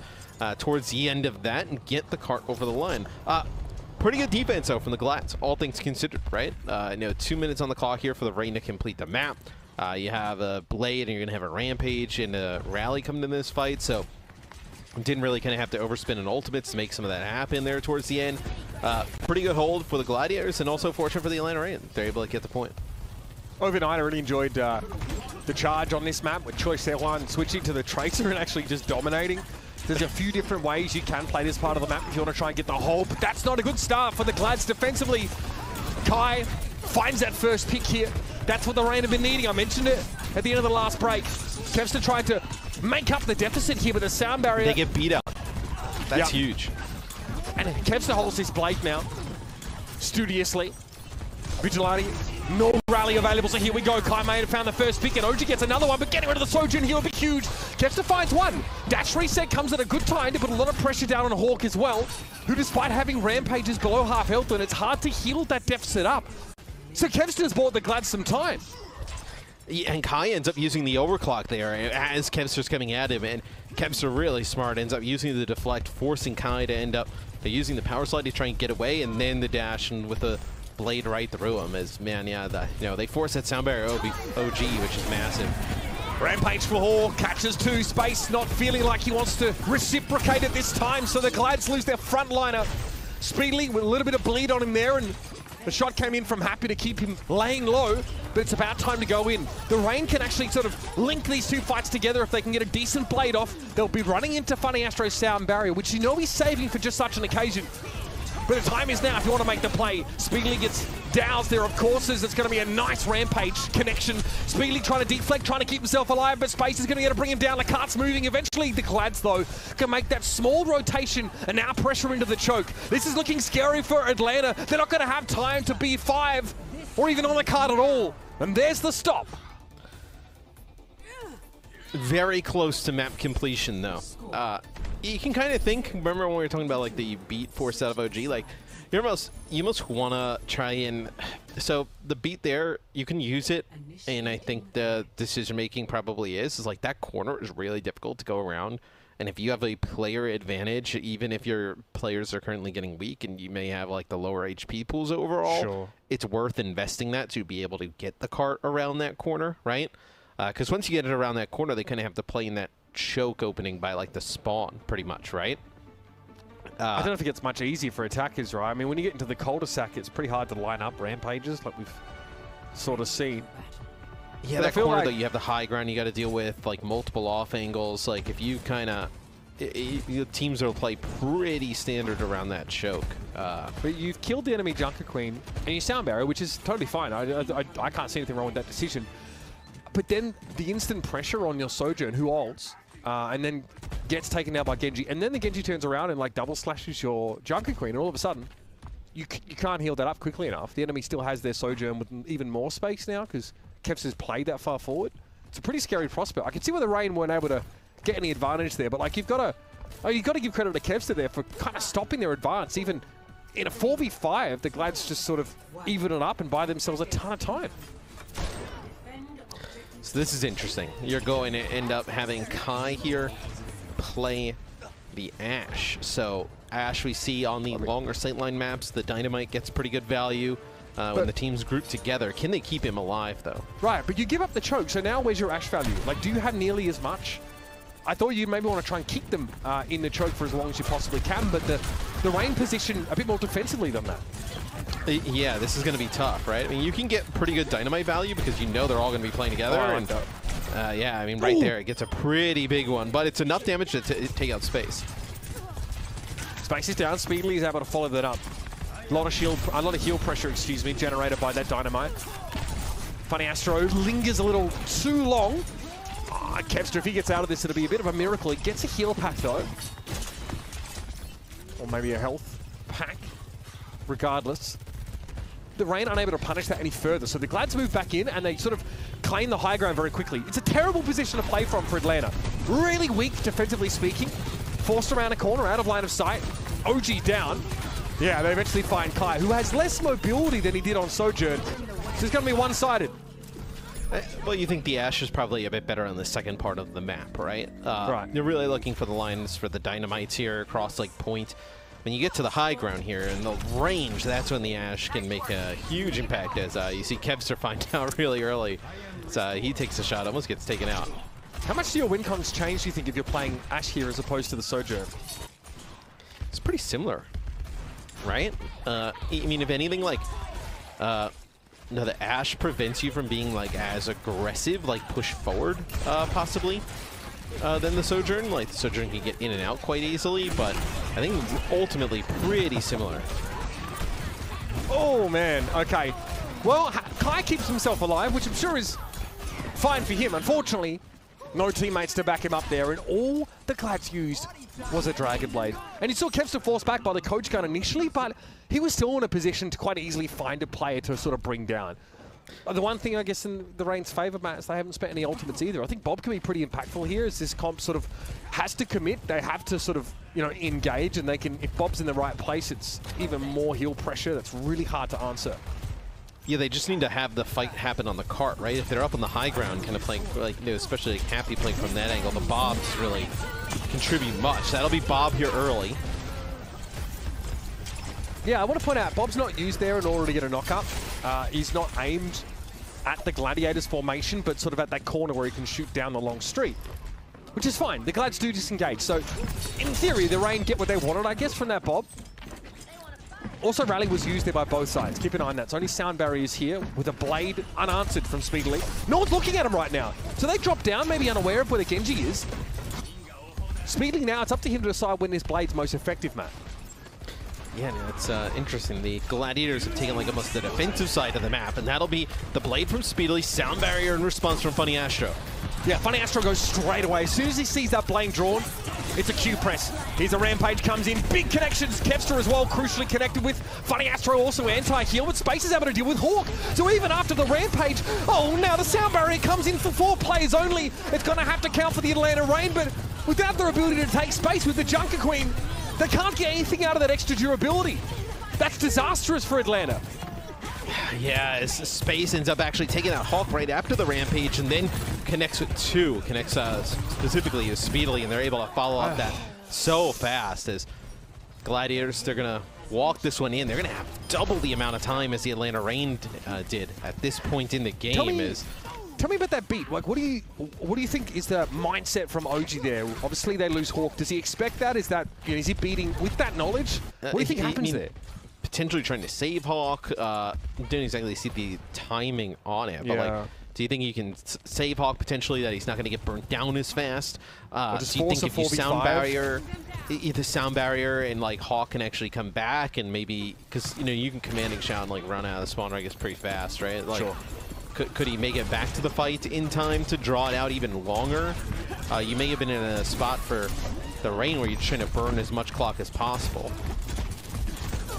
towards the end of that and get the cart over the line. Pretty good defense, though, from the Glads, all things considered, right? 2 minutes on the clock here for the Rain to complete the map. You have a Blade, and you're going to have a Rampage and a Rally coming in this fight, so didn't really kind of have to overspin an ultimates to make some of that happen there towards the end. Pretty good hold for the Gladiators, and also fortunate for the Atlanta Rain. They're able to get the point. Overnight, I really enjoyed the charge on this map with Choi Se-hwan switching to the Tracer and actually just dominating. There's a few different ways you can play this part of the map if you want to try and get the hold, but that's not a good start for the Glads defensively. Kai finds that first pick here. That's what the Rain have been needing. I mentioned it at the end of the last break. Kevston tried to make up the deficit here with a Sound Barrier. They get beat up. That's huge. And Kevston holds his blade now, studiously. Vigilante, no rally available, so here we go. Kai may have found the first pick, and OG gets another one, but getting rid of the Sojourn here will be huge. Kevston finds one. Dash reset comes at a good time to put a lot of pressure down on Hawk as well, who despite having Rampages below half health, and it's hard to heal that deficit up. So Kevston has bought the Glads some time. Yeah, and Kai ends up using the overclock there as Kevster's coming at him, and Kevster really smart, ends up using the deflect, forcing Kai to end up using the power slide to try and get away, and then the dash and with the blade right through him. As man, yeah, they force that Sound Barrier OG, which is massive. Rampage for Hawk, catches 2, Space not feeling like he wants to reciprocate at this time, so the Glads lose their frontliner. Speedily with a little bit of bleed on him there, and The shot came in from Happy to keep him laying low, but it's about time to go in. The Rain can actually sort of link these two fights together. If they can get a decent blade off, they'll be running into Funny Astro's sound barrier, which you know he's saving for just such an occasion. But the time is now if you want to make the play. Speedly gets doused there, of course, as it's going to be a nice Rampage connection. Speedly trying to deflect, trying to keep himself alive, but Space is going to get to bring him down. The cart's moving. Eventually, the Glads, though, can make that small rotation and now pressure into the choke. This is looking scary for Atlanta. They're not going to have time to be 5 or even on the card at all. And there's the stop. Very close to map completion, though. You can kind of think, remember when we were talking about like the beat forced out of OG, like you almost want to try and, so the beat there, you can use it, and I think the decision making probably is like that corner is really difficult to go around, and if you have a player advantage, even if your players are currently getting weak and you may have like the lower HP pools overall, sure, it's worth investing that to be able to get the cart around that corner, right? Because once you get it around that corner, they kind of have to play in that choke opening by like the spawn, pretty much, right? I don't know if it gets much easier for attackers, right? I mean, when you get into the cul-de-sac, it's pretty hard to line up rampages, like we've sort of seen. Yeah, but that corner, like, though, you have the high ground you got to deal with, like multiple off angles. Like if you kind of, teams will play pretty standard around that choke. But you've killed the enemy Junker Queen and you sound barrier, which is totally fine. I can't see anything wrong with that decision. But then the instant pressure on your Sojourn, who ults, and then gets taken out by Genji, and then the Genji turns around and like double slashes your Junker Queen, and all of a sudden, you can't heal that up quickly enough. The enemy still has their Sojourn with even more space now because Kevs has played that far forward. It's a pretty scary prospect. I can see why the Rain weren't able to get any advantage there, but like you've got to give credit to Kevster there for kind of stopping their advance. Even in a 4v5, the Glads just sort of even it up and buy themselves a ton of time. So this is interesting. You're going to end up having Kai here play the Ashe. So Ashe we see on the longer sightline maps. The Dynamite gets pretty good value when the teams group together. Can they keep him alive, though? Right, but you give up the choke, so now where's your Ashe value? Like, do you have nearly as much? I thought you maybe want to try and keep them in the choke for as long as you possibly can, but the Rain position a bit more defensively than that. Yeah, this is going to be tough, right? I mean, you can get pretty good Dynamite value because you know they're all going to be playing together. Yeah, I mean, right there, it gets a pretty big one, but it's enough damage to take out Space. Space is down. Speedly is able to follow that up. A lot of heal pressure, excuse me, generated by that Dynamite. Funny Astro lingers a little too long. Kevster, if he gets out of this, it'll be a bit of a miracle. He gets a heal pack, though. Or maybe a health pack. Regardless, the Rain unable to punish that any further. So the Glads move back in and they sort of claim the high ground very quickly. It's a terrible position to play from for Atlanta. Really weak defensively speaking. Forced around a corner, out of line of sight. OG down. Yeah, they eventually find Kai, who has less mobility than he did on Sojourn. So it's going to be one-sided. Well, you think the Ashe is probably a bit better on the second part of the map, right? Right. You're really looking for the lines for the Dynamites here across like point. When you get to the high ground here and the range, that's when the Ashe can make a huge impact, as you see Kevster find out really early. So he takes a shot, almost gets taken out. How much do your win cons change, do you think, if you're playing Ashe here as opposed to the Sojourn? It's pretty similar, right? I mean, if anything, like, no, the Ashe prevents you from being like as aggressive, like push forward, possibly. Than the Sojourn. Like, the Sojourn can get in and out quite easily, but I think ultimately pretty similar. Oh, man. Okay. Well, Kai keeps himself alive, which I'm sure is fine for him. Unfortunately, no teammates to back him up there, and all the Glads used was a Dragon Blade. And you saw Kevster forced back by the coach gun initially, but he was still in a position to quite easily find a player to sort of bring down. The one thing, I guess, in the Rain's favour, Matt, is they haven't spent any ultimates either. I think Bob can be pretty impactful here as this comp sort of has to commit. They have to sort of, you know, engage, and they can, if Bob's in the right place, it's even more heal pressure that's really hard to answer. Yeah, they just need to have the fight happen on the cart, right? If they're up on the high ground, kind of playing, like, you know, especially like Happy playing from that angle, the Bobs really contribute much. That'll be Bob here early. Yeah, I want to point out, Bob's not used there in order to get a knock-up. He's not aimed at the Gladiators formation, but sort of at that corner where he can shoot down the long street, which is fine. The Glads do disengage. So, in theory, the Rain get what they wanted, I guess, from that Bob. Also, rally was used there by both sides. Keep an eye on that. It's only sound barriers here with a blade unanswered from Speedily. No one's looking at him right now. So they drop down, maybe unaware of where the Genji is. Speedily now, it's up to him to decide when this blade's most effective, Matt. Yeah, no, it's interesting. The Gladiators have taken like almost the defensive side of the map, and that'll be the blade from Speedily, sound barrier in response from Funny Astro. Yeah, Funny Astro goes straight away. As soon as he sees that blade drawn, it's a Q press. Here's a Rampage comes in. Big connections. Kevster as well, crucially connected with Funny Astro, also anti-heal, but Space is able to deal with Hawk. So even after the Rampage, oh, now the sound barrier comes in for 4 players only. It's going to have to count for the Atlanta Reign, but without their ability to take space with the Junker Queen, they can't get anything out of that extra durability. That's disastrous for Atlanta. Yeah, as Space ends up actually taking out Hawk right after the Rampage and then connects with 2. Connects specifically with Speedily, and they're able to follow up that so fast as Gladiators, they're going to walk this one in. They're going to have double the amount of time as the Atlanta Reign did at this point in the game. Tell me about that beat. Like, what do you think is the mindset from OG there? Obviously, they lose Hawk. Does he expect that? Is that, you know, is he beating with that knowledge? What do you think happens there? Potentially trying to save Hawk. Don't exactly see the timing on it, but like, do you think you can save Hawk potentially, that he's not going to get burnt down as fast? Do you think if you sound barrier, the sound barrier and like Hawk can actually come back and maybe, because you know you can commanding shout and like run out of the spawn, I guess, pretty fast, right? Like, sure. Could he make it back to the fight in time to draw it out even longer? You may have been in a spot for the Reign where you're trying to burn as much clock as possible.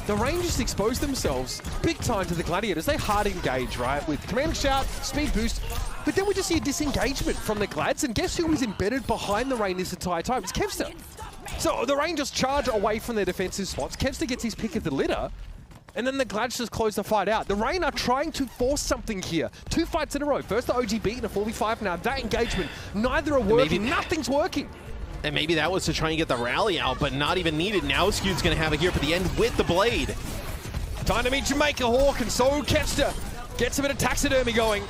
The Reign just exposed themselves big time to the Gladiators. They hard engage, right? With command shout, speed boost. But then we just see a disengagement from the Glads. And guess who was embedded behind the Reign this entire time? It's Kevster. So the Reign just charge away from their defensive spots. Kevster gets his pick of the litter. And then the Glads just close the fight out. The Reign are trying to force something here. 2 fights in a row. First the OG beat in a 4v5. Now that engagement. Neither are working. Nothing's working. And maybe that was to try and get the rally out, but not even needed. Now Skew's going to have it here for the end with the blade. Time to meet Jamaica Hawk, and so Kevster gets a bit of taxidermy going.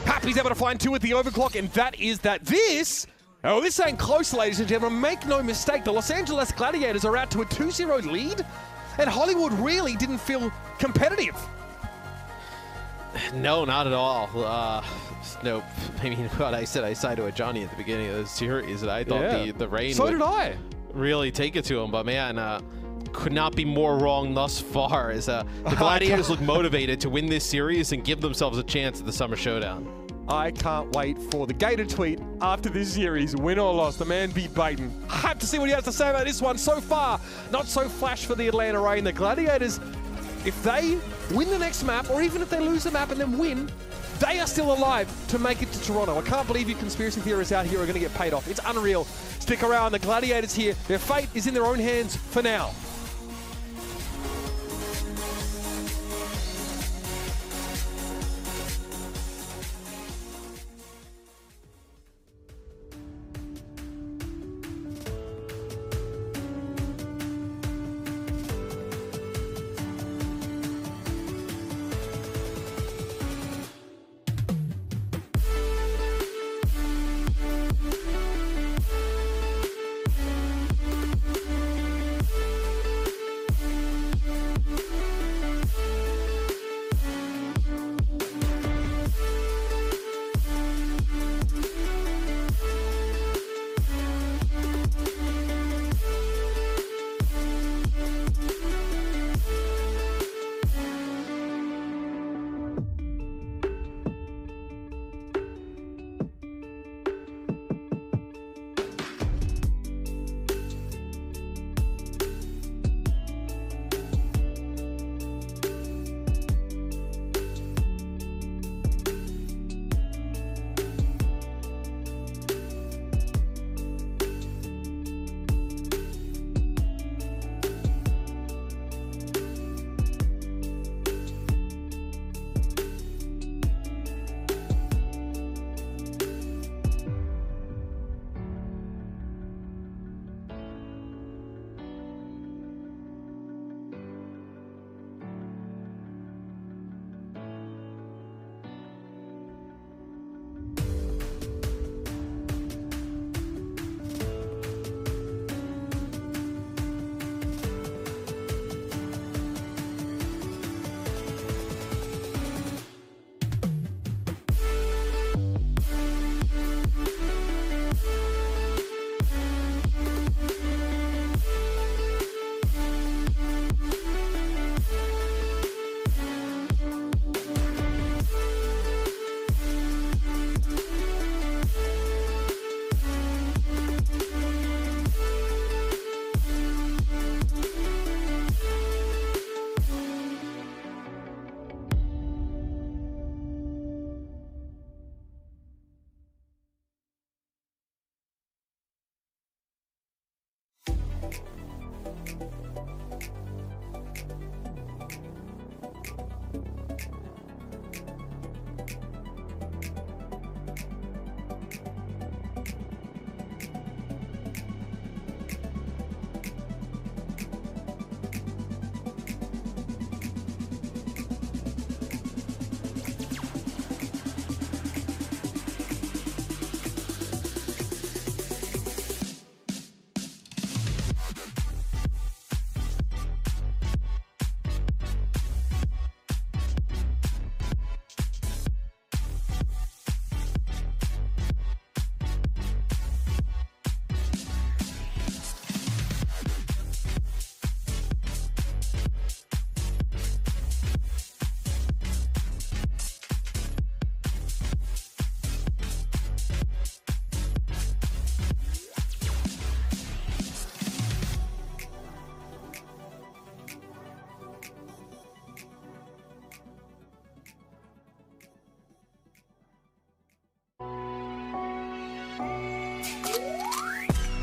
Happy's able to find 2 at the overclock, and that is that. This ain't close, ladies and gentlemen. Make no mistake, the Los Angeles Gladiators are out to a 2-0 lead, and Hollywood really didn't feel competitive. No, not at all. No, I mean, what I said, I sided with Johnny at the beginning of the series, and I thought the Reign would really take it to him, but man, could not be more wrong thus far, as the Gladiators look motivated to win this series and give themselves a chance at the Summer Showdown. I can't wait for the Gator tweet after this series, win or loss. The man beat Baton. Have to see what he has to say about this one. So far, not so flash for the Atlanta Reign. The Gladiators, if they win the next map, or even if they lose the map and then win, they are still alive to make it to Toronto. I can't believe you conspiracy theorists out here are going to get paid off. It's unreal. Stick around. The Gladiators here, their fate is in their own hands for now.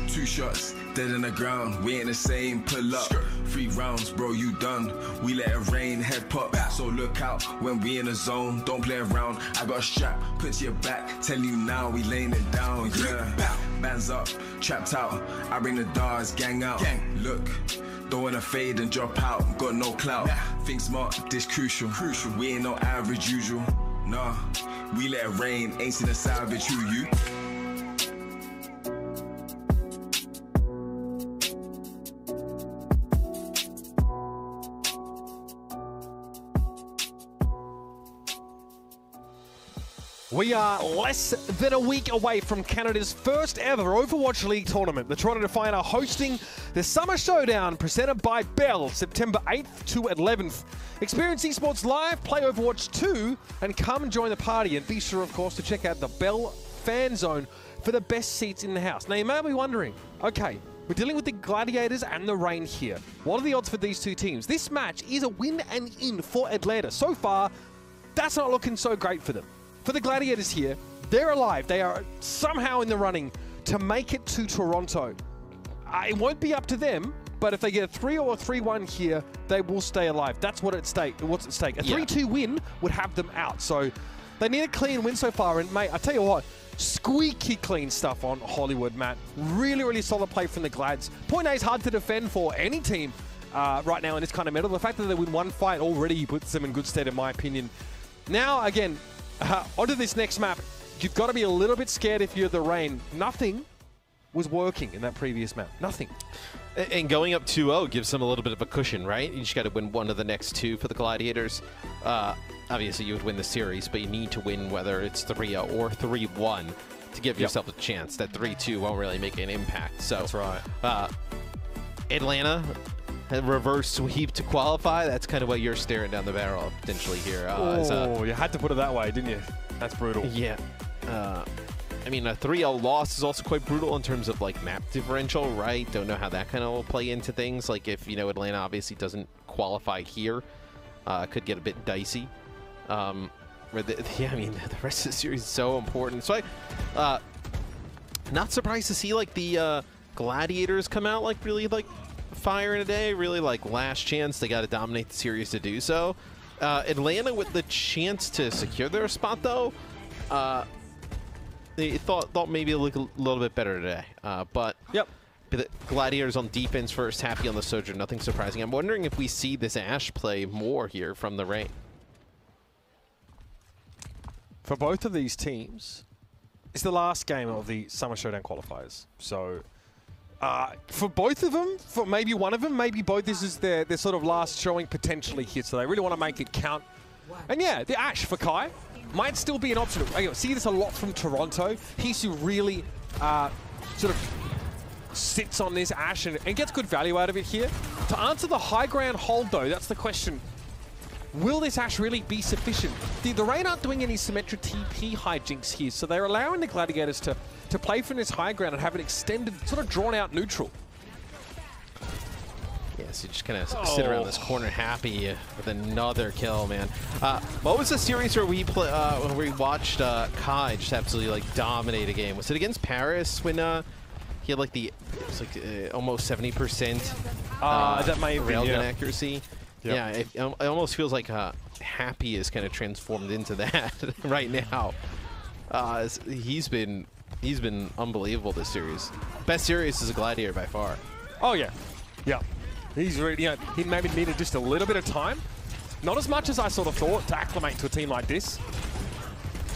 Two shots, dead in the ground, we ain't the same, pull up. 3 rounds, bro, you done. We let it rain, head pop. So look out when we in the zone, don't play around. I got a strap, put to your back, tell you now, we laying it down, yeah. Bands up, trapped out, I bring the dogs, gang out. Look, don't wanna fade and drop out, got no clout. Think smart, this crucial. We ain't no average usual, nah. We let it rain, ain't seen a savage, who you? We are less than a week away from Canada's first ever Overwatch League tournament. The Toronto Defiant are hosting the Summer Showdown presented by Bell, September 8th to 11th. Experience Esports live, play Overwatch 2, and come and join the party. And be sure, of course, to check out the Bell Fan Zone for the best seats in the house. Now, you may be wondering, okay, we're dealing with the Gladiators and the Reign here. What are the odds for these two teams? This match is a win and in for Atlanta. So far, that's not looking so great for them. For the Gladiators here, they're alive. They are somehow in the running to make it to Toronto. It won't be up to them, but if they get a 3 or a 3-1 here, they will stay alive. That's what's at stake. A 3-2 win would have them out. So they need a clean win so far. And mate, I tell you what, squeaky clean stuff on Hollywood, Matt. Really, really solid play from the Glads. Point A is hard to defend for any team right now in this kind of meta. The fact that they win one fight already puts them in good stead, in my opinion. Now, again, onto this next map. You've got to be a little bit scared if you're the Reign. Nothing was working in that previous map. Nothing. And going up 2-0 gives them a little bit of a cushion, right? You just got to win one of the next 2 for the Gladiators. Obviously, you would win the series, but you need to win whether it's 3-0 or 3-1 to give yourself a chance. That 3-2 won't really make an impact. So that's right. Atlanta, a reverse sweep to qualify. That's kind of what you're staring down the barrel of potentially here. You had to put it that way, didn't you? That's brutal. Yeah. I mean, a 3-0 loss is also quite brutal in terms of like map differential, right? Don't know how that kind of will play into things. Like if, you know, Atlanta obviously doesn't qualify here, could get a bit dicey. I mean, the rest of the series is so important. So not surprised to see like the Gladiators come out like really like fire in a day, really like last chance. They got to dominate the series to do so. Atlanta with the chance to secure their spot though. They thought maybe look a little bit better today, but the Gladiators on defense first, happy on the Sojourn, nothing surprising. I'm wondering if we see this Ashe play more here from the Reign. For both of these teams, it's the last game of the Summer Showdown qualifiers. So for both of them, for maybe one of them, maybe both, this is their sort of last showing potentially here. So they really want to make it count. And yeah, the Ashe for Kai might still be an option. I see this a lot from Toronto. He's who really sort of sits on this Ashe and gets good value out of it here. To answer the high ground hold though, that's the question. Will this Ashe really be sufficient? The Reign aren't doing any Symmetra TP hijinks here, so they're allowing the Gladiators to play from this high ground and have an extended, sort of drawn out neutral. Yeah, so you just kind of sit around this corner happy with another kill, man. What was the series where we watched Kai just absolutely like dominate a game? Was it against Paris when He had like it was like almost 70% that may have been, railgun yeah. accuracy. Yep. Yeah, it almost feels like Happy is kind of transformed into that right now. He's been unbelievable this series. Best series is a Gladiator by far. Oh yeah, yeah. He's really, he maybe needed just a little bit of time. Not as much as I sort of thought to acclimate to a team like this.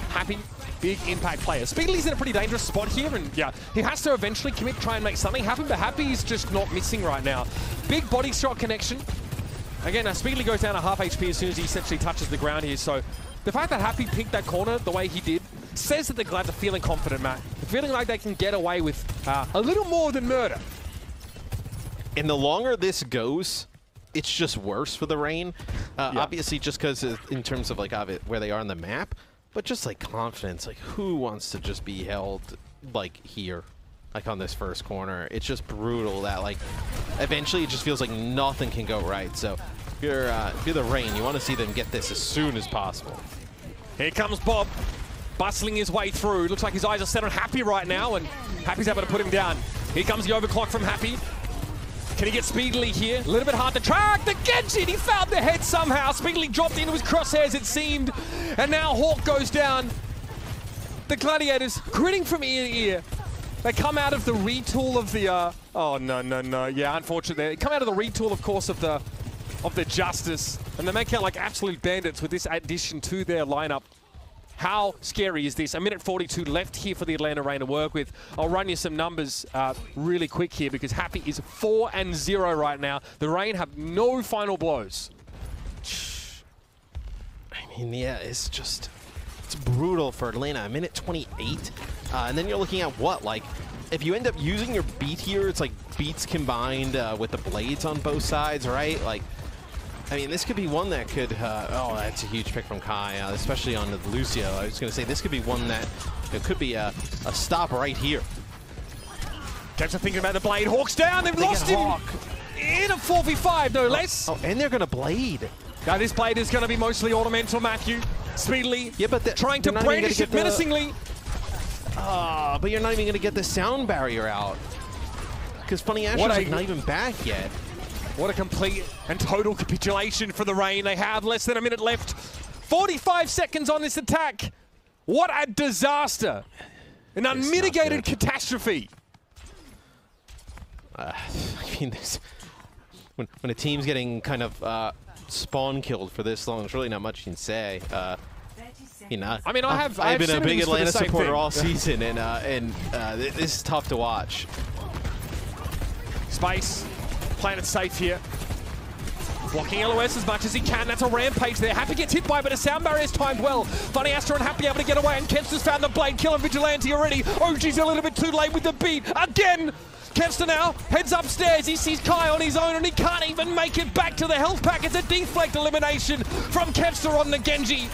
Happy, big impact player. Speedly's in a pretty dangerous spot here, and yeah, he has to eventually commit, try and make something happen, but Happy's just not missing right now. Big body shot connection. Again, Speedly goes down to half HP as soon as he essentially touches the ground here, so the fact that Happy picked that corner the way he did says that the Glads are feeling confident, Matt. They're feeling like they can get away with a little more than murder. And the longer this goes, it's just worse for the Reign. Obviously, just because in terms of like where they are on the map, but just like confidence. Like, who wants to just be held like here, like on this first corner? It's just brutal that like eventually it just feels like nothing can go right. So if you're the Reign, you want to see them get this as soon as possible. Here comes Bob, bustling his way through. Looks like his eyes are set on Happy right now, and Happy's able to put him down. Here comes the overclock from Happy. Can he get Speedly here? A little bit hard to track. The Genji, he found the head somehow. Speedly dropped into his crosshairs, it seemed. And now Hawk goes down. The Gladiators grinning from ear to ear. They come out of the retool of the, oh, no. Yeah, unfortunately. They come out of the retool, of course, of the Justice. And they make out like absolute bandits with this addition to their lineup. How scary is this? 1:42 left here for the Atlanta Reign to work with. I'll run you some numbers really quick here because Happy is 4-0 right now. The Reign have no final blows. I mean, yeah, it's brutal for Atlanta. 1:28. And then you're looking at what? Like, if you end up using your beat here, it's like beats combined with the blades on both sides, right? Like, I mean, this could be one that could, oh, that's a huge pick from Kai, especially on the Lucio. I was going to say, this could be one that it could be a stop right here. Guys are thinking about the blade. Hawk's down. They've lost him in a 4v5, no less. Oh, and they're going to blade. Now, this blade is going to be mostly ornamental, Matthew. Speedily, yeah, but trying to brandish it menacingly. But you're not even going to get the sound barrier out. Because Funny Ash is like not even back yet. What a complete and total capitulation for the Reign. They have less than a minute left. 45 seconds on this attack. What a disaster. An unmitigated catastrophe. I mean, when a team's getting kind of spawn killed for this long, there's really not much you can say. You know, I mean, I've been a big Atlanta supporter thing. all season, and this is tough to watch. Space. Playing it safe here. Blocking LOS as much as he can. That's a rampage there. Happy gets hit by, but a sound barrier is timed well. Funny Astra and Happy able to get away, and Kempster's found the blade. Killer Vigilante already. OG's a little bit too late with the beat. Again! Kempster now heads upstairs. He sees Kai on his own, and he can't even make it back to the health pack. It's a deflect elimination from Kempster on the Genji.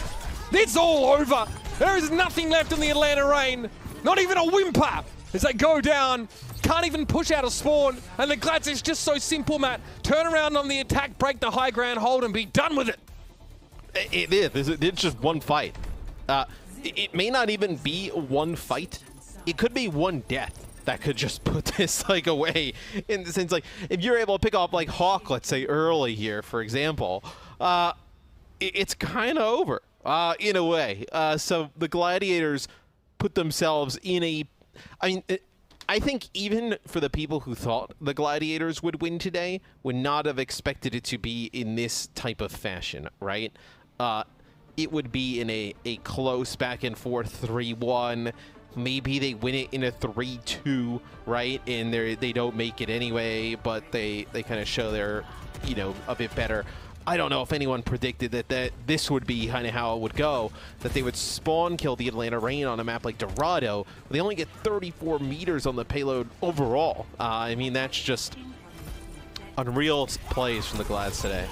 It's all over. There is nothing left in the Atlanta Reign. Not even a whimper as they go down. Can't even push out a spawn, and the Glads is just so simple, Matt. Turn around on the attack, break the high ground hold, and be done with it. It's just one fight. It may not even be one fight. It could be one death that could just put this like away. In the sense, like if you're able to pick off like Hawk, let's say early here, for example, it's kind of over in a way. So the Gladiators put themselves in a. I think even for the people who thought the Gladiators would win today, would not have expected it to be in this type of fashion, right? It would be in a close back and forth 3-1. Maybe they win it in a 3-2, right? And they don't make it anyway, but they kind of show they're, a bit better. I don't know if anyone predicted that this would be kind of how it would go, that they would spawn kill the Atlanta Reign on a map like Dorado. They only get 34 meters on the payload overall. I mean, that's just unreal plays from the Glads today.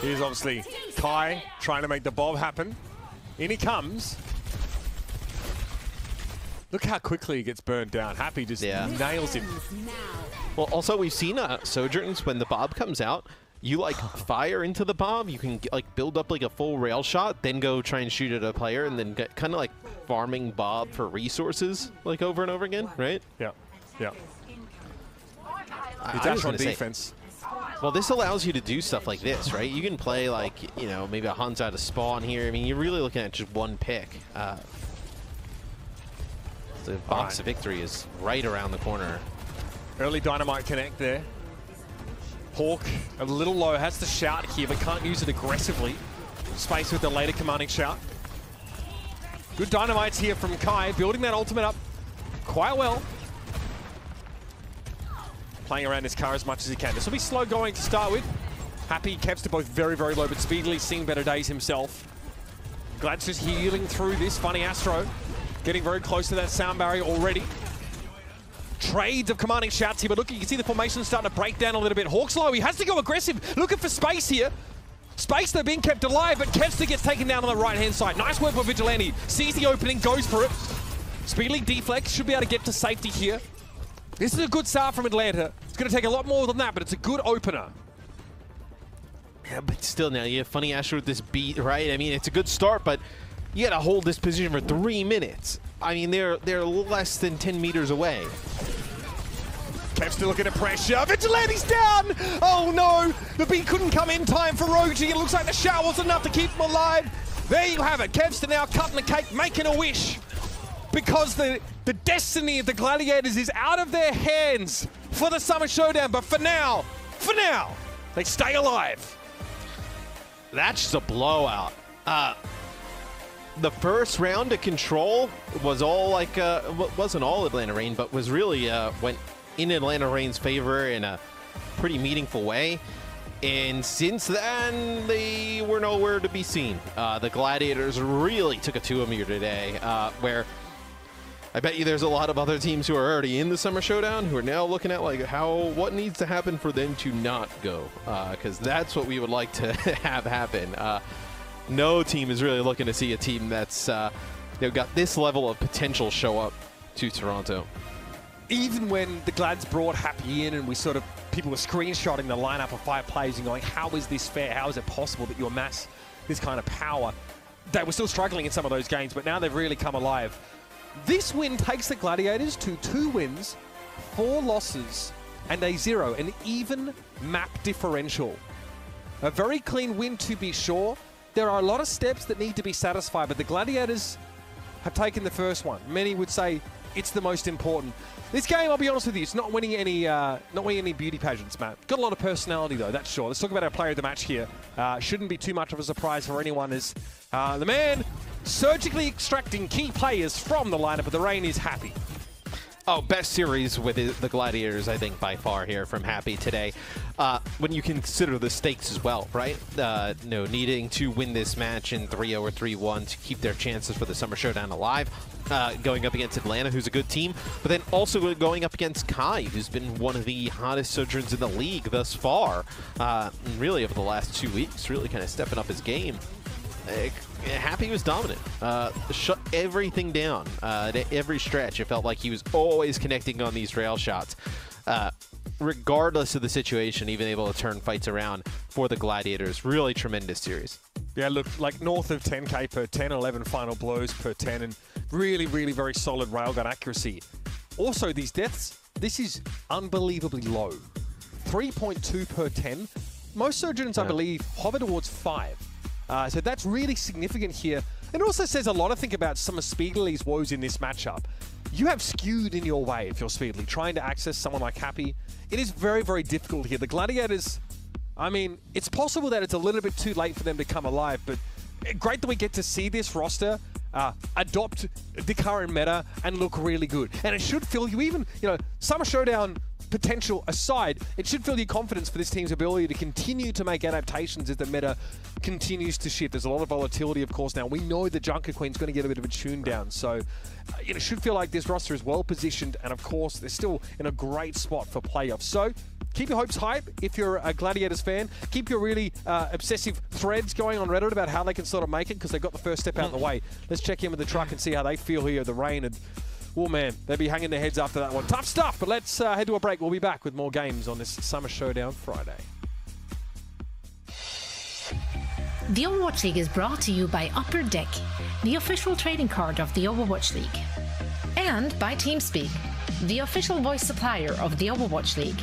Here's obviously Kai trying to make the bob happen. In he comes. Look how quickly he gets burned down. Happy just nails him. Well, also, we've seen Sojourns, when the bob comes out, you, fire into the bob. You can, build up, a full rail shot, then go try and shoot at a player, and then kind of, farming Bob for resources like over and over again, right? Yeah, yeah. I Dash was on gonna say, defense. well, this allows you to do stuff like this, right? You can play like, you know, maybe a Hunt out of spawn here. I mean, you're really looking at just one pick. The box of victory is right around the corner. Early Dynamite connect there. Hawk a little low, has the shout here, but can't use it aggressively. Space with the later commanding shout. Good Dynamites here from Kai, building that ultimate up quite well. Playing around his car as much as he can. This will be slow going to start with. Happy, Kevster both very, very low, but speedily seeing better days himself. Glad's just healing through this. Funny Astro getting very close to that sound barrier already. Trades of commanding shouts here, but look, you can see the formation starting to break down a little bit. Hawk's low, he has to go aggressive, looking for space here. Space, though, being kept alive, but Kevster gets taken down on the right-hand side. Nice work by Vigilante. Sees the opening, goes for it. Speedily deflects, should be able to get to safety here. This is a good start from Atlanta. It's going to take a lot more than that, but it's a good opener. Yeah, but still now, you have Funny Asher with this beat, right? I mean, it's a good start, but you got to hold this position for 3 minutes. I mean, they're less than 10 meters away. Kev's still looking at pressure. Vigilante's down! Oh no! The beat couldn't come in time for Roji. It looks like the shout wasn't enough to keep him alive. There you have it. Kev's now cutting the cake, making a wish. Because the destiny of the Gladiators is out of their hands for the Summer Showdown. But for now, they stay alive. That's just a blowout. The first round of Control was all like, wasn't all Atlanta Reign, but was really went in Atlanta Reign's favor in a pretty meaningful way. And since then, they were nowhere to be seen. The Gladiators really took it to them here today, where I bet you there's a lot of other teams who are already in the Summer Showdown who are now looking at like what needs to happen for them to not go, because that's what we would like to have happen. No team is really looking to see a team that's got this level of potential show up to Toronto. Even when the Glads brought Happy in and people were screenshotting the lineup of 5 players and going, how is this fair? How is it possible that you amass this kind of power? They were still struggling in some of those games, but now they've really come alive. This win takes the Gladiators to 2 wins, 4 losses, and a 0, an even map differential. A very clean win to be sure. There are a lot of steps that need to be satisfied, but the Gladiators have taken the first one. Many would say it's the most important. This game, I'll be honest with you, it's not winning any beauty pageants, Matt. Got a lot of personality, though, that's sure. Let's talk about our player of the match here. Shouldn't be too much of a surprise for anyone, as the man surgically extracting key players from the lineup of the Reign is Happy. Oh, best series with the Gladiators, I think, by far here from Happy today. When you consider the stakes as well, right? Needing to win this match in 3-0 or 3-1 to keep their chances for the Summer Showdown alive. Going up against Atlanta, who's a good team, but then also going up against Kai, who's been one of the hottest Sojourns in the league thus far. Really, over the last 2 weeks, really kind of stepping up his game. Happy was dominant. Shut everything down at every stretch. It felt like he was always connecting on these rail shots. Regardless of the situation, even able to turn fights around for the Gladiators. Really tremendous series. Yeah, look, like north of 10k per 10, 11 final blows per 10, and really, really very solid railgun accuracy. Also, these deaths, this is unbelievably low. 3.2 per 10. Most Sojourners, I believe, hover towards 5. So that's really significant here. It also says a lot, I think, about some of Speedly's woes in this matchup. You have skewed in your way if you're Speedly, trying to access someone like Happy. It is very, very difficult here. The Gladiators, I mean, it's possible that it's a little bit too late for them to come alive, but great that we get to see this roster adopt the current meta and look really good. And it should fill you, even, Summer Showdown potential aside, it should fill you confidence for this team's ability to continue to make adaptations as the meta continues to shift. There's a lot of volatility, of course, now. We know the Junker Queen's going to get a bit of a tune down, so it should feel like this roster is well positioned, and of course, they're still in a great spot for playoffs. So keep your hopes high if you're a Gladiators fan. Keep your really obsessive threads going on Reddit about how they can sort of make it, because they got the first step out of the way. Let's check in with the truck and see how they feel here, the Reign. And oh man, they'll be hanging their heads after that one. Tough stuff, but let's head to a break. We'll be back with more games on this Summer Showdown Friday. The Overwatch League is brought to you by Upper Deck. the official trading card of the Overwatch League. And by TeamSpeak, the official voice supplier of the Overwatch League.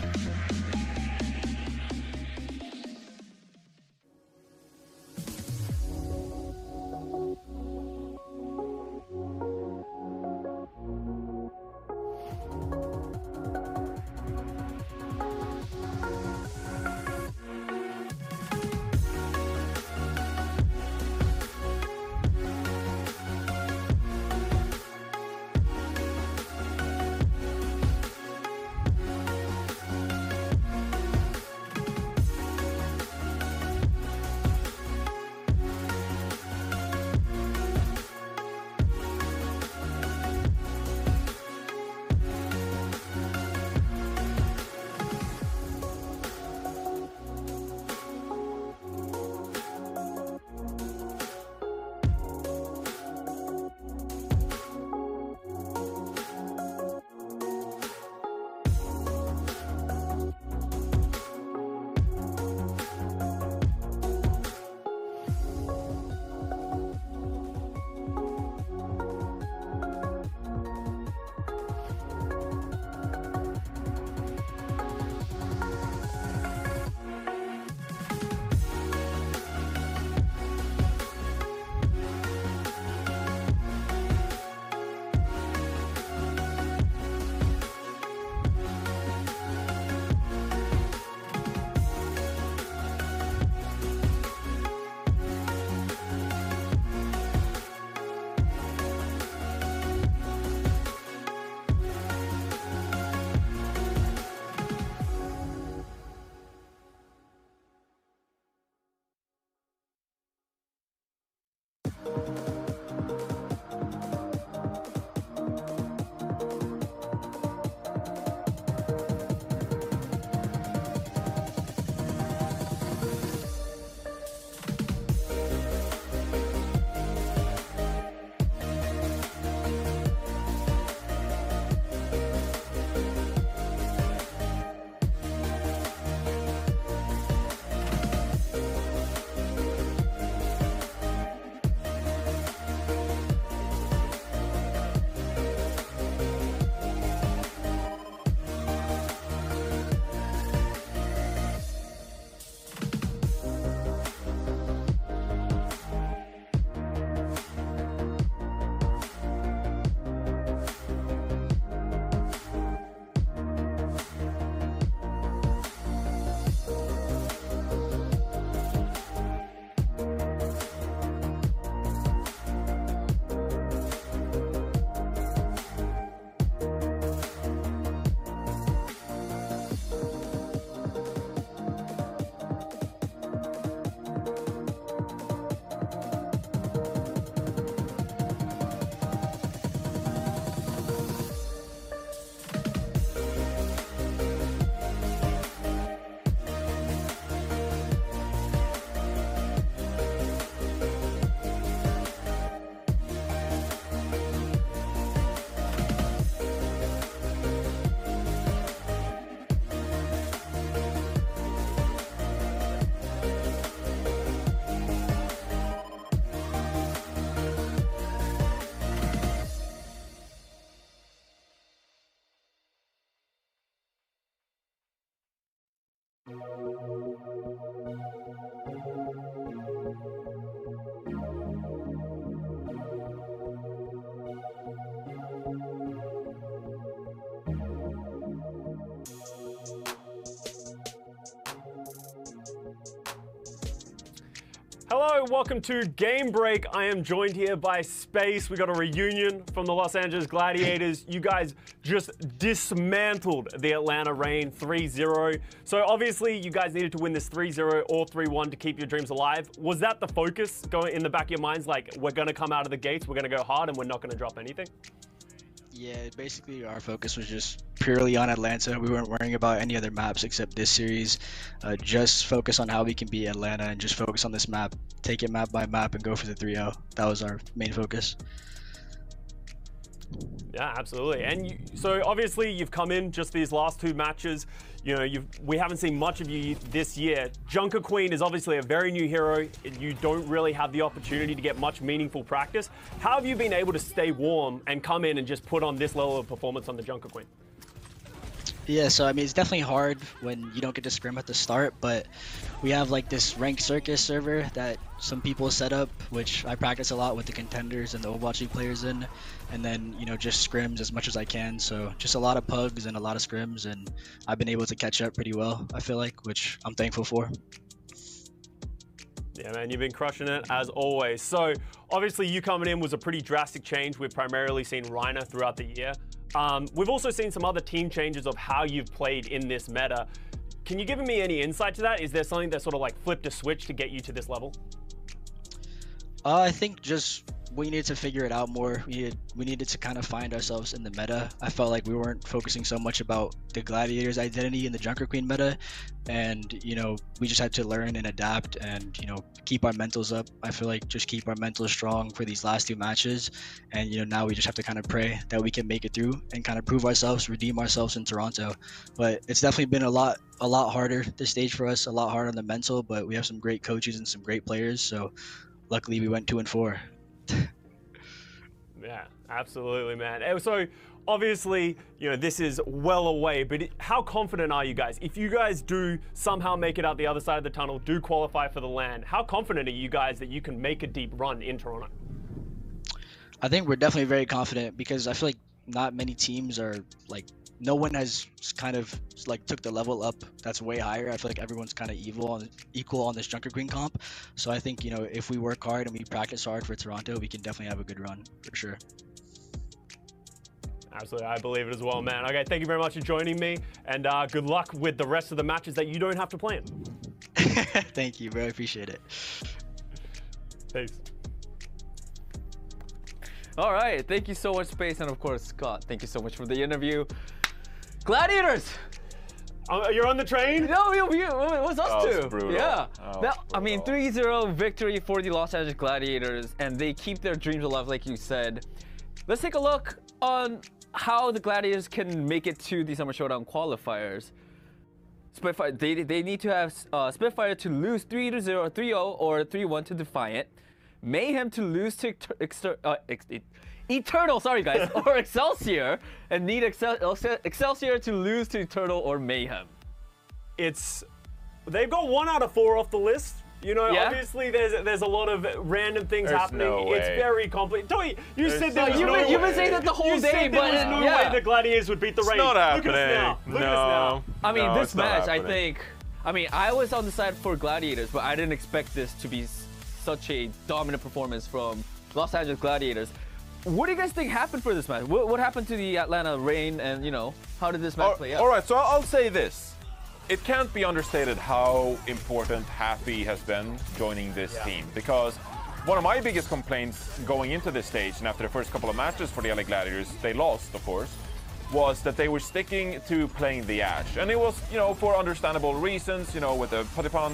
Hello, welcome to Game Break. I am joined here by Space. We got a reunion from the Los Angeles Gladiators. You guys just dismantled the Atlanta Reign 3-0. So obviously you guys needed to win this 3-0 or 3-1 to keep your dreams alive. Was that the focus going in the back of your minds? Like, we're going to come out of the gates, we're going to go hard, and we're not going to drop anything? Yeah, basically our focus was just purely on Atlanta. We weren't worrying about any other maps except this series. Just focus on how we can beat Atlanta and just focus on this map. Take it map by map and go for the 3-0. That was our main focus. Yeah, absolutely. And so obviously you've come in just these last 2 matches. You know, we haven't seen much of you this year. Junker Queen is obviously a very new hero. You don't really have the opportunity to get much meaningful practice. How have you been able to stay warm and come in and just put on this level of performance on the Junker Queen? Yeah, so I mean, it's definitely hard when you don't get to scrim at the start, but we have like this ranked circus server that some people set up, which I practice a lot with the contenders and the Overwatch League players in, and then, you know, just scrims as much as I can. So just a lot of pugs and a lot of scrims, and I've been able to catch up pretty well, I feel like, which I'm thankful for. Yeah, man, you've been crushing it as always. So obviously you coming in was a pretty drastic change. We've primarily seen Reiner throughout the year. We've also seen some other team changes of how you've played in this meta. Can you give me any insight to that? Is there something that sort of like flipped a switch to get you to this level? I think just we needed to figure it out more. We needed to kind of find ourselves in the meta. I felt like we weren't focusing so much about the Gladiators' identity in the Junker Queen meta, and, you know, we just had to learn and adapt and, you know, keep our mentals up. I feel like just keep our mentals strong for these last 2 matches, and, you know, now we just have to kind of pray that we can make it through and kind of prove ourselves, redeem ourselves in Toronto. But it's definitely been a lot harder this stage for us, a lot harder on the mental, but we have some great coaches and some great players, so luckily we went 2-4. Yeah, absolutely, man. So obviously, you know, this is well away, but how confident are you guys? If you guys do somehow make it out the other side of the tunnel, do qualify for the LAN, how confident are you guys that you can make a deep run in Toronto? I think we're definitely very confident because I feel like not many teams are like, no one has kind of like took the level up that's way higher. I feel like everyone's kind of equal on this Junker Queen comp. So I think, you know, if we work hard and we practice hard for Toronto, we can definitely have a good run for sure. Absolutely, I believe it as well, man. Okay, thank you very much for joining me, and good luck with the rest of the matches that you don't have to play in. Thank you, bro. I appreciate it. Peace. All right, thank you so much, Space, and of course, Scott. Thank you so much for the interview. Gladiators! You're on the train? No, it was us two. Brutal. Yeah. That, I mean, 3-0 victory for the Los Angeles Gladiators, and they keep their dreams alive, like you said. Let's take a look on how the Gladiators can make it to the Summer Showdown qualifiers. Spitfire, they need to have Spitfire to lose 3-0, 3-0, or 3-1 to Defiant. Mayhem to lose to Eternal, sorry guys, or Excelsior, and need Excelsior to lose to Eternal or Mayhem. They've got 1 out of 4 off the list. You know, Yeah? Obviously there's a lot of random things happening. No way. It's very complicated. Toey, you said there was You've been saying that the whole day, but there was no way the Gladiators would beat the Rain. not Look at us now. happening. Look at us now. I mean, No, this it's not match, happening. I was on the side for Gladiators, but I didn't expect this to be such a dominant performance from Los Angeles Gladiators. What do you guys think happened for this match? What happened to the Atlanta Rain, and, you know, how did this match play out? All right, so I'll say this. It can't be understated how important Happy has been joining this team, because one of my biggest complaints going into this stage and after the first couple of matches for the LA Gladiators, they lost, of course, was that they were sticking to playing the Ashe. And it was, you know, for understandable reasons, you know, with the Potipan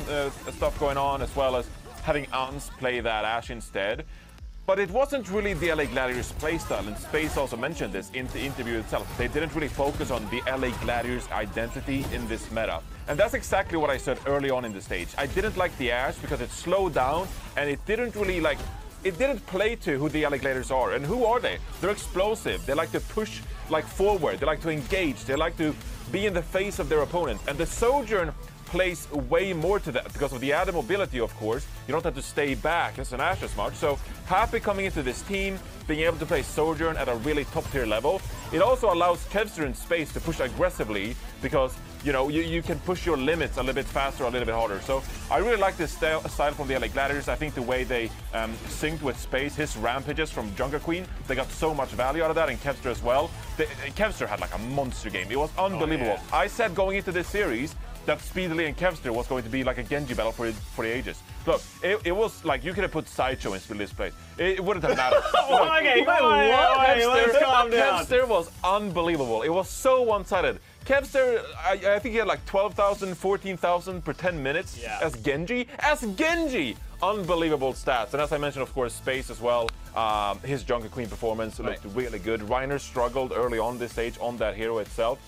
stuff going on, as well as having Ans play that Ashe instead. But it wasn't really the LA Gladiators playstyle, and Space also mentioned this in the interview itself. They didn't really focus on the LA Gladiators identity in this meta. And that's exactly what I said early on in the stage. I didn't like the Ashe because it slowed down and it didn't really it didn't play to who the LA Gladiators are. And who are they? They're explosive. They like to push forward. They like to engage. They like to be in the face of their opponent. And the Sojourn plays way more to that because of the added mobility, of course. You don't have to stay back as an Ashe as much. So Happy coming into this team, being able to play Sojourn at a really top tier level. It also allows Kevster in Space to push aggressively because, you know, you can push your limits a little bit faster, a little bit harder. So I really like this style from the LA Gladiators. I think the way they synced with Space, his rampages from Junker Queen, they got so much value out of that, and Kevster as well. Kevster had like a monster game. It was unbelievable. Oh, yeah. I said going into this series that Speedily and Kevster was going to be like a Genji battle for the ages. Look, it was like you could have put Sideshow in Speedily's place. It wouldn't have mattered. Okay, let's calm down. Kevster was unbelievable. It was so one-sided. Kevster, I think he had like 12,000, 14,000 per 10 minutes as Genji. As Genji! unbelievable stats. And as I mentioned, of course, Space as well. His Jungle Queen performance looked really good. Reiner struggled early on this stage on that hero itself.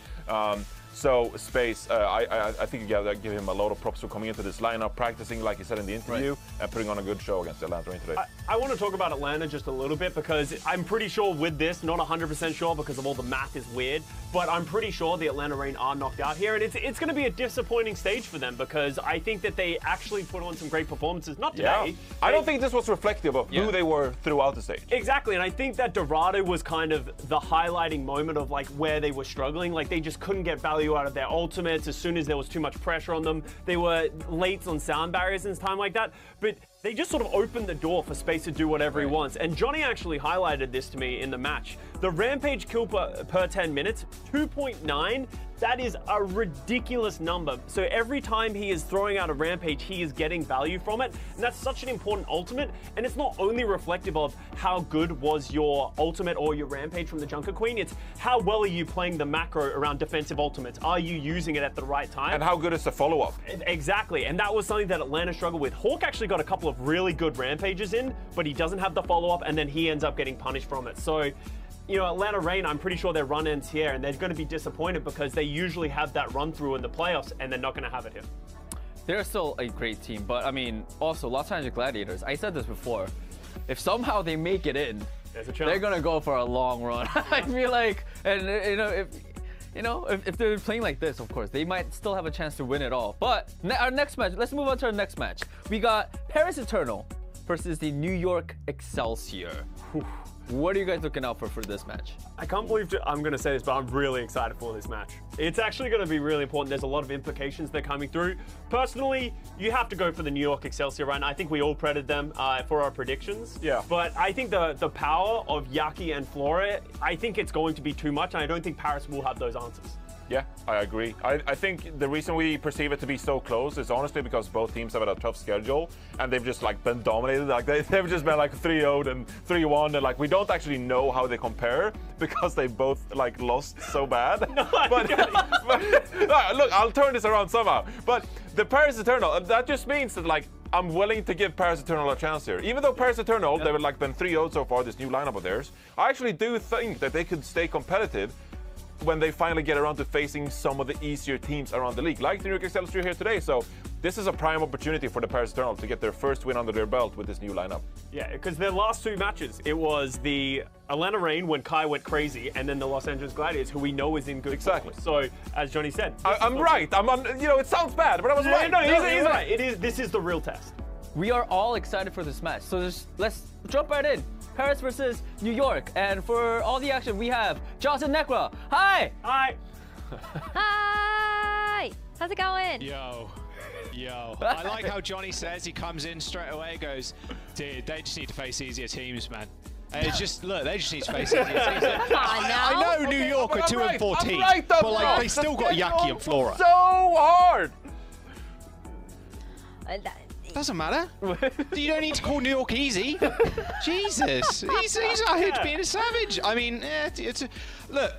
So Space, I think you gotta give him a lot of props for coming into this lineup, practicing like he said in the interview, and putting on a good show against Atlanta Rain today. I want to talk about Atlanta just a little bit because I'm pretty sure with this, not 100% sure because of all the math is weird, but I'm pretty sure the Atlanta Rain are knocked out here, and it's going to be a disappointing stage for them because I think that they actually put on some great performances. Not today. Yeah. I don't think this was reflective of who they were throughout the stage. Exactly, and I think that Dorado was kind of the highlighting moment of like where they were struggling. Like they just couldn't get value out of their ultimates as soon as there was too much pressure on them. They were late on sound barriers and time like that, but they just sort of opened the door for Space to do whatever he wants. And Johnny actually highlighted this to me in the match. The Rampage kill per 10 minutes, 2.9. That is a ridiculous number. So every time he is throwing out a Rampage, he is getting value from it. And that's such an important ultimate. And it's not only reflective of how good was your ultimate or your Rampage from the Junker Queen, it's how well are you playing the macro around defensive ultimates? Are you using it at the right time? And how good is the follow-up? Exactly. And that was something that Atlanta struggled with. Hawk actually got a couple of really good Rampages in, but he doesn't have the follow-up, and then he ends up getting punished from it. So, you know, Atlanta Rain, I'm pretty sure their run ends here, and they're going to be disappointed because they usually have that run through in the playoffs, and they're not going to have it here. They're still a great team, but I mean, also Los Angeles Gladiators. I said this before. If somehow they make it in, there's a chance. They're going to go for a long run. I feel like, and if they're playing like this, of course, they might still have a chance to win it all. But our next match, let's move on to our next match. We got Paris Eternal versus the New York Excelsior. What are you guys looking out for this match? I can't believe I'm going to say this, but I'm really excited for this match. It's actually going to be really important. There's a lot of implications that are coming through. Personally, you have to go for the New York Excelsior right now. I think we all credited them for our predictions. Yeah. But I think the power of Yaki and Flora, I think it's going to be too much, and I don't think Paris will have those answers. Yeah, I agree. I think the reason we perceive it to be so close is honestly because both teams have had a tough schedule and they've just like been dominated. Like they've just been like 3-0 and 3-1, and like we don't actually know how they compare because they both like lost so bad. No, but look, I'll turn this around somehow. But the Paris Eternal, that just means that like I'm willing to give Paris Eternal a chance here. Even though Paris Eternal, they've like been 3-0 so far, this new lineup of theirs, I actually do think that they could stay competitive when they finally get around to facing some of the easier teams around the league, like the New York Excelsior here today. So this is a prime opportunity for the Paris Eternal to get their first win under their belt with this new lineup. Yeah, because their last two matches, it was the Atlanta Rain when Kai went crazy, and then the Los Angeles Gladiators, who we know is in good Exactly. form. So, as Johnny said, I'm right. I'm on. You know, it sounds bad, but I was right. No, he's right. This is the real test. We are all excited for this match, so let's jump right in. Paris versus New York, and for all the action, we have Johnson Necra. Hi! Hi! Hi! How's it going? Yo. I like how Johnny says, he comes in straight away, goes, dude, they just need to face easier teams, man. It's just, look, they just need to face easier teams. I know New York are 2-14, but like, they still got Yaki and Flora. So hard! Doesn't matter. You don't need to call New York easy. Jesus, he's out here being a savage. I mean, look,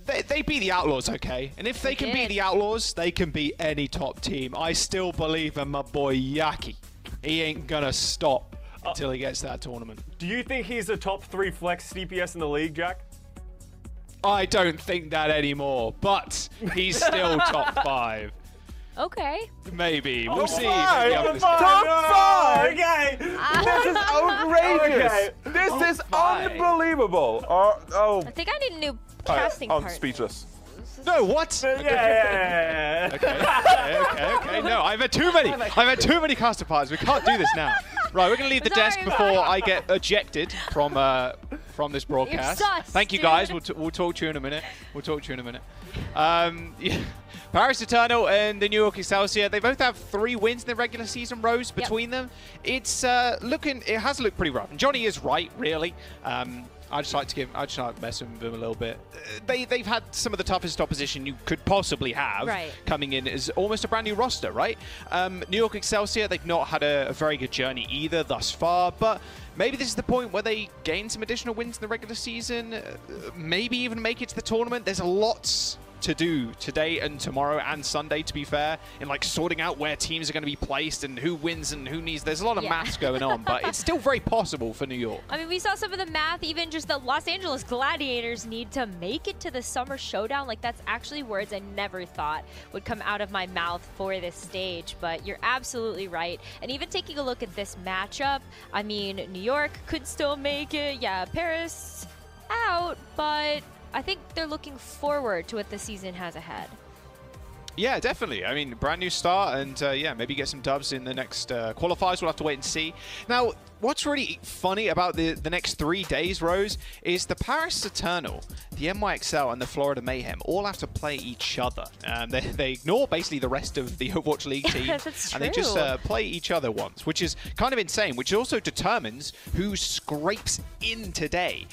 they beat the Outlaws, okay? And if they can beat the Outlaws, they can beat any top team. I still believe in my boy Yaki. He ain't gonna stop until he gets to that tournament. Do you think he's a top 3 flex CPS in the league, Jack? I don't think that anymore, but he's still top 5. Okay. Maybe. We'll see. Top 5! Okay! This is outrageous! Okay. This is unbelievable! I think I need a new casting I'm partner. speechless. No, what? Yeah. Okay. No, I've had too many caster parts. We can't do this now. Right, we're gonna leave the desk before I get ejected from this broadcast. You're sus, Thank you, guys. We'll talk to you in a minute. Yeah. Paris Eternal and the New York Excelsior, they both have 3 wins in the regular season rows between them. It has looked pretty rough. And Johnny is right, really. I just like to mess with them a little bit. They've had some of the toughest opposition you could possibly have coming in as almost a brand new roster, right? New York Excelsior, they've not had a very good journey either thus far, but maybe this is the point where they gain some additional wins in the regular season, maybe even make it to the tournament. There's a lot to do today and tomorrow and Sunday, to be fair, in like sorting out where teams are going to be placed and who wins and who needs. There's a lot of maths going on, but it's still very possible for New York. I mean, we saw some of the math, even just the Los Angeles Gladiators need to make it to the Summer Showdown. Like, that's actually words I never thought would come out of my mouth for this stage, but you're absolutely right. And even taking a look at this matchup, I mean, New York could still make it. Yeah, Paris out, but I think they're looking forward to what the season has ahead. Yeah, definitely. I mean, brand new start, and yeah, maybe get some dubs in the next qualifiers. We'll have to wait and see. Now, what's really funny about the next 3 days, Rose, is the Paris Eternal, the NYXL, and the Florida Mayhem all have to play each other. They ignore basically the rest of the Overwatch League team, That's and they just play each other once, which is kind of insane, which also determines who scrapes in today,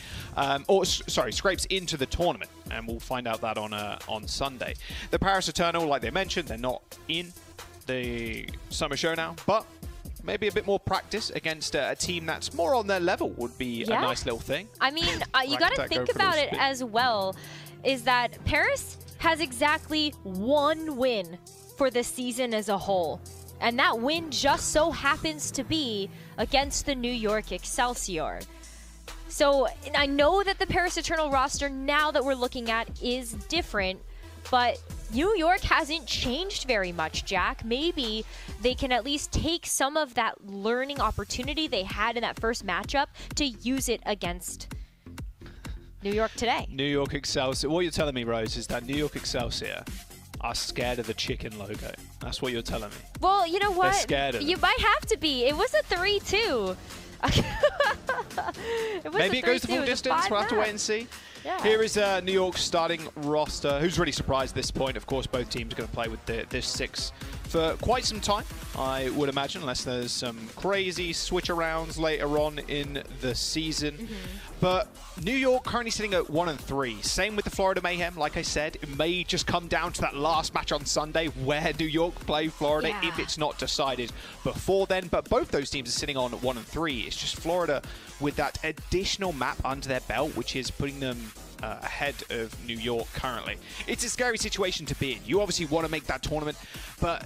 scrapes into the tournament, and we'll find out that on Sunday. The Paris Eternal, like they mentioned, they're not in the Summer Showdown, but maybe a bit more practice against a team that's more on their level would be a nice little thing. I mean, you got to think about it as well, is that Paris has exactly 1 win for the season as a whole. And that win just so happens to be against the New York Excelsior. So I know that the Paris Eternal roster now that we're looking at is different, but New York hasn't changed very much, Jack. Maybe they can at least take some of that learning opportunity they had in that first matchup to use it against New York today. New York Excelsior. What you're telling me, Rose, is that New York Excelsior are scared of the chicken logo. That's what you're telling me. Well, you know what? They're scared of you might have to be. It was a 3-2. Maybe it goes the full distance. We'll have to wait and see. Yeah. Here is New York's starting roster. Who's really surprised at this point? Of course, both teams are going to play with this 6 for quite some time, I would imagine, unless there's some crazy switch-arounds later on in the season. But New York currently sitting at 1-3. Same with the Florida Mayhem. Like I said, it may just come down to that last match on Sunday where New York play Florida if it's not decided before then. But both those teams are sitting on 1-3. It's just Florida with that additional map under their belt, which is putting them ahead of New York currently. It's a scary situation to be in. You obviously want to make that tournament, but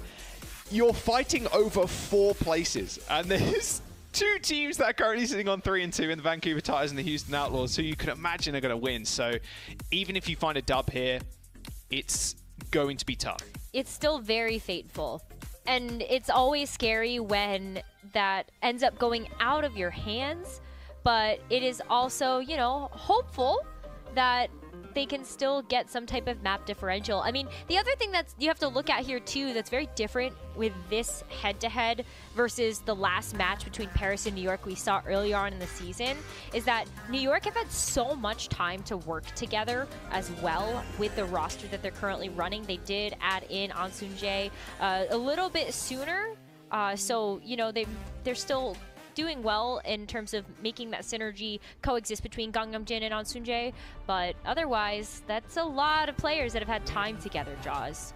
you're fighting over 4 places, and there's 2 teams that are currently sitting on 3-2 in the Vancouver Titans and the Houston Outlaws, who you can imagine are going to win. So even if you find a dub here, it's going to be tough. It's still very fateful. And it's always scary when that ends up going out of your hands, but it is also, you know, hopeful that they can still get some type of map differential. I mean, the other thing that you have to look at here too that's very different with this head-to-head versus the last match between Paris and New York we saw earlier on in the season is that New York have had so much time to work together as well with the roster that they're currently running. They did add in Ansunjae a little bit sooner, so you know they're still doing well in terms of making that synergy coexist between Gangnam Jin and Ansunjae, but otherwise, that's a lot of players that have had time together, Jaws.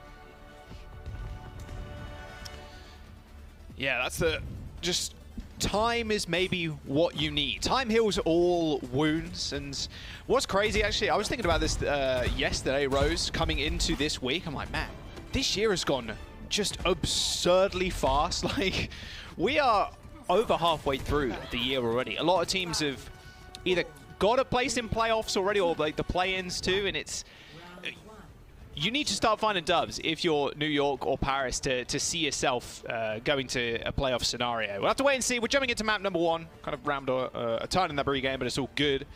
Yeah, that's just time is maybe what you need. Time heals all wounds, and what's crazy, actually, I was thinking about this yesterday, Rose, coming into this week. I'm like, man, this year has gone just absurdly fast. Like, we are over halfway through the year already. A lot of teams have either got a place in playoffs already or like the play-ins too, and it's you need to start finding dubs if you're New York or Paris to see yourself going to a playoff scenario. We'll have to wait and see. We're jumping into map number 1. Kind of rammed a ton in that game, but it's all good.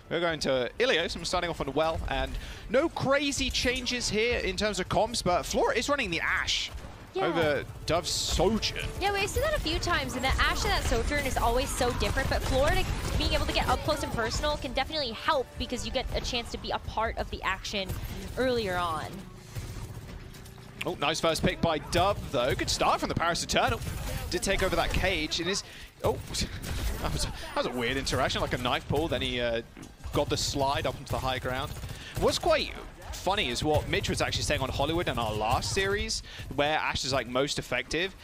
We're going to Ilios. I'm starting off on well, and no crazy changes here in terms of comps, but Flora is running the Ashe over Dove's Sojourn. Yeah, we've seen that a few times, and the Ashe and that Sojourn is always so different, but Florida being able to get up close and personal can definitely help because you get a chance to be a part of the action earlier on. Oh, nice first pick by Dove, though. Good start from the Paris Eternal. Did take over that cage, and is... Oh, that was a weird interaction, like a knife pull, then he got the slide up into the high ground. What's quite funny is what Mitch was actually saying on Hollywood in our last series, where Ashe is like most effective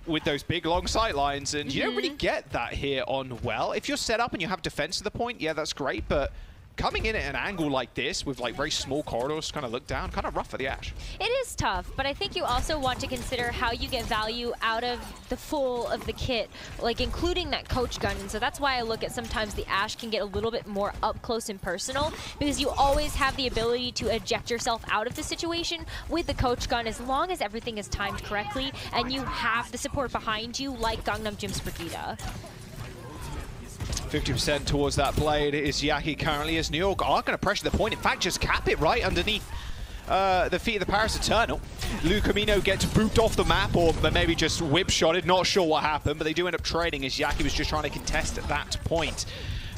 with those big long sight lines, and you don't really get that here on well. If you're set up and you have defense to the point, yeah, that's great, but coming in at an angle like this with like very small corridors to kind of look down, kind of rough for the Ashe. It is tough, but I think you also want to consider how you get value out of the full of the kit, like including that coach gun. And so that's why I look at sometimes the Ashe can get a little bit more up close and personal, because you always have the ability to eject yourself out of the situation with the coach gun as long as everything is timed correctly and you have the support behind you like Gangnam Gym's Brigida. 50% towards that blade is Yaki currently, as New York are going to pressure the point. In fact, just cap it right underneath the feet of the Paris Eternal. Lucamino gets booped off the map, or maybe just whip-shotted. Not sure what happened, but they do end up trading as Yaki was just trying to contest at that point.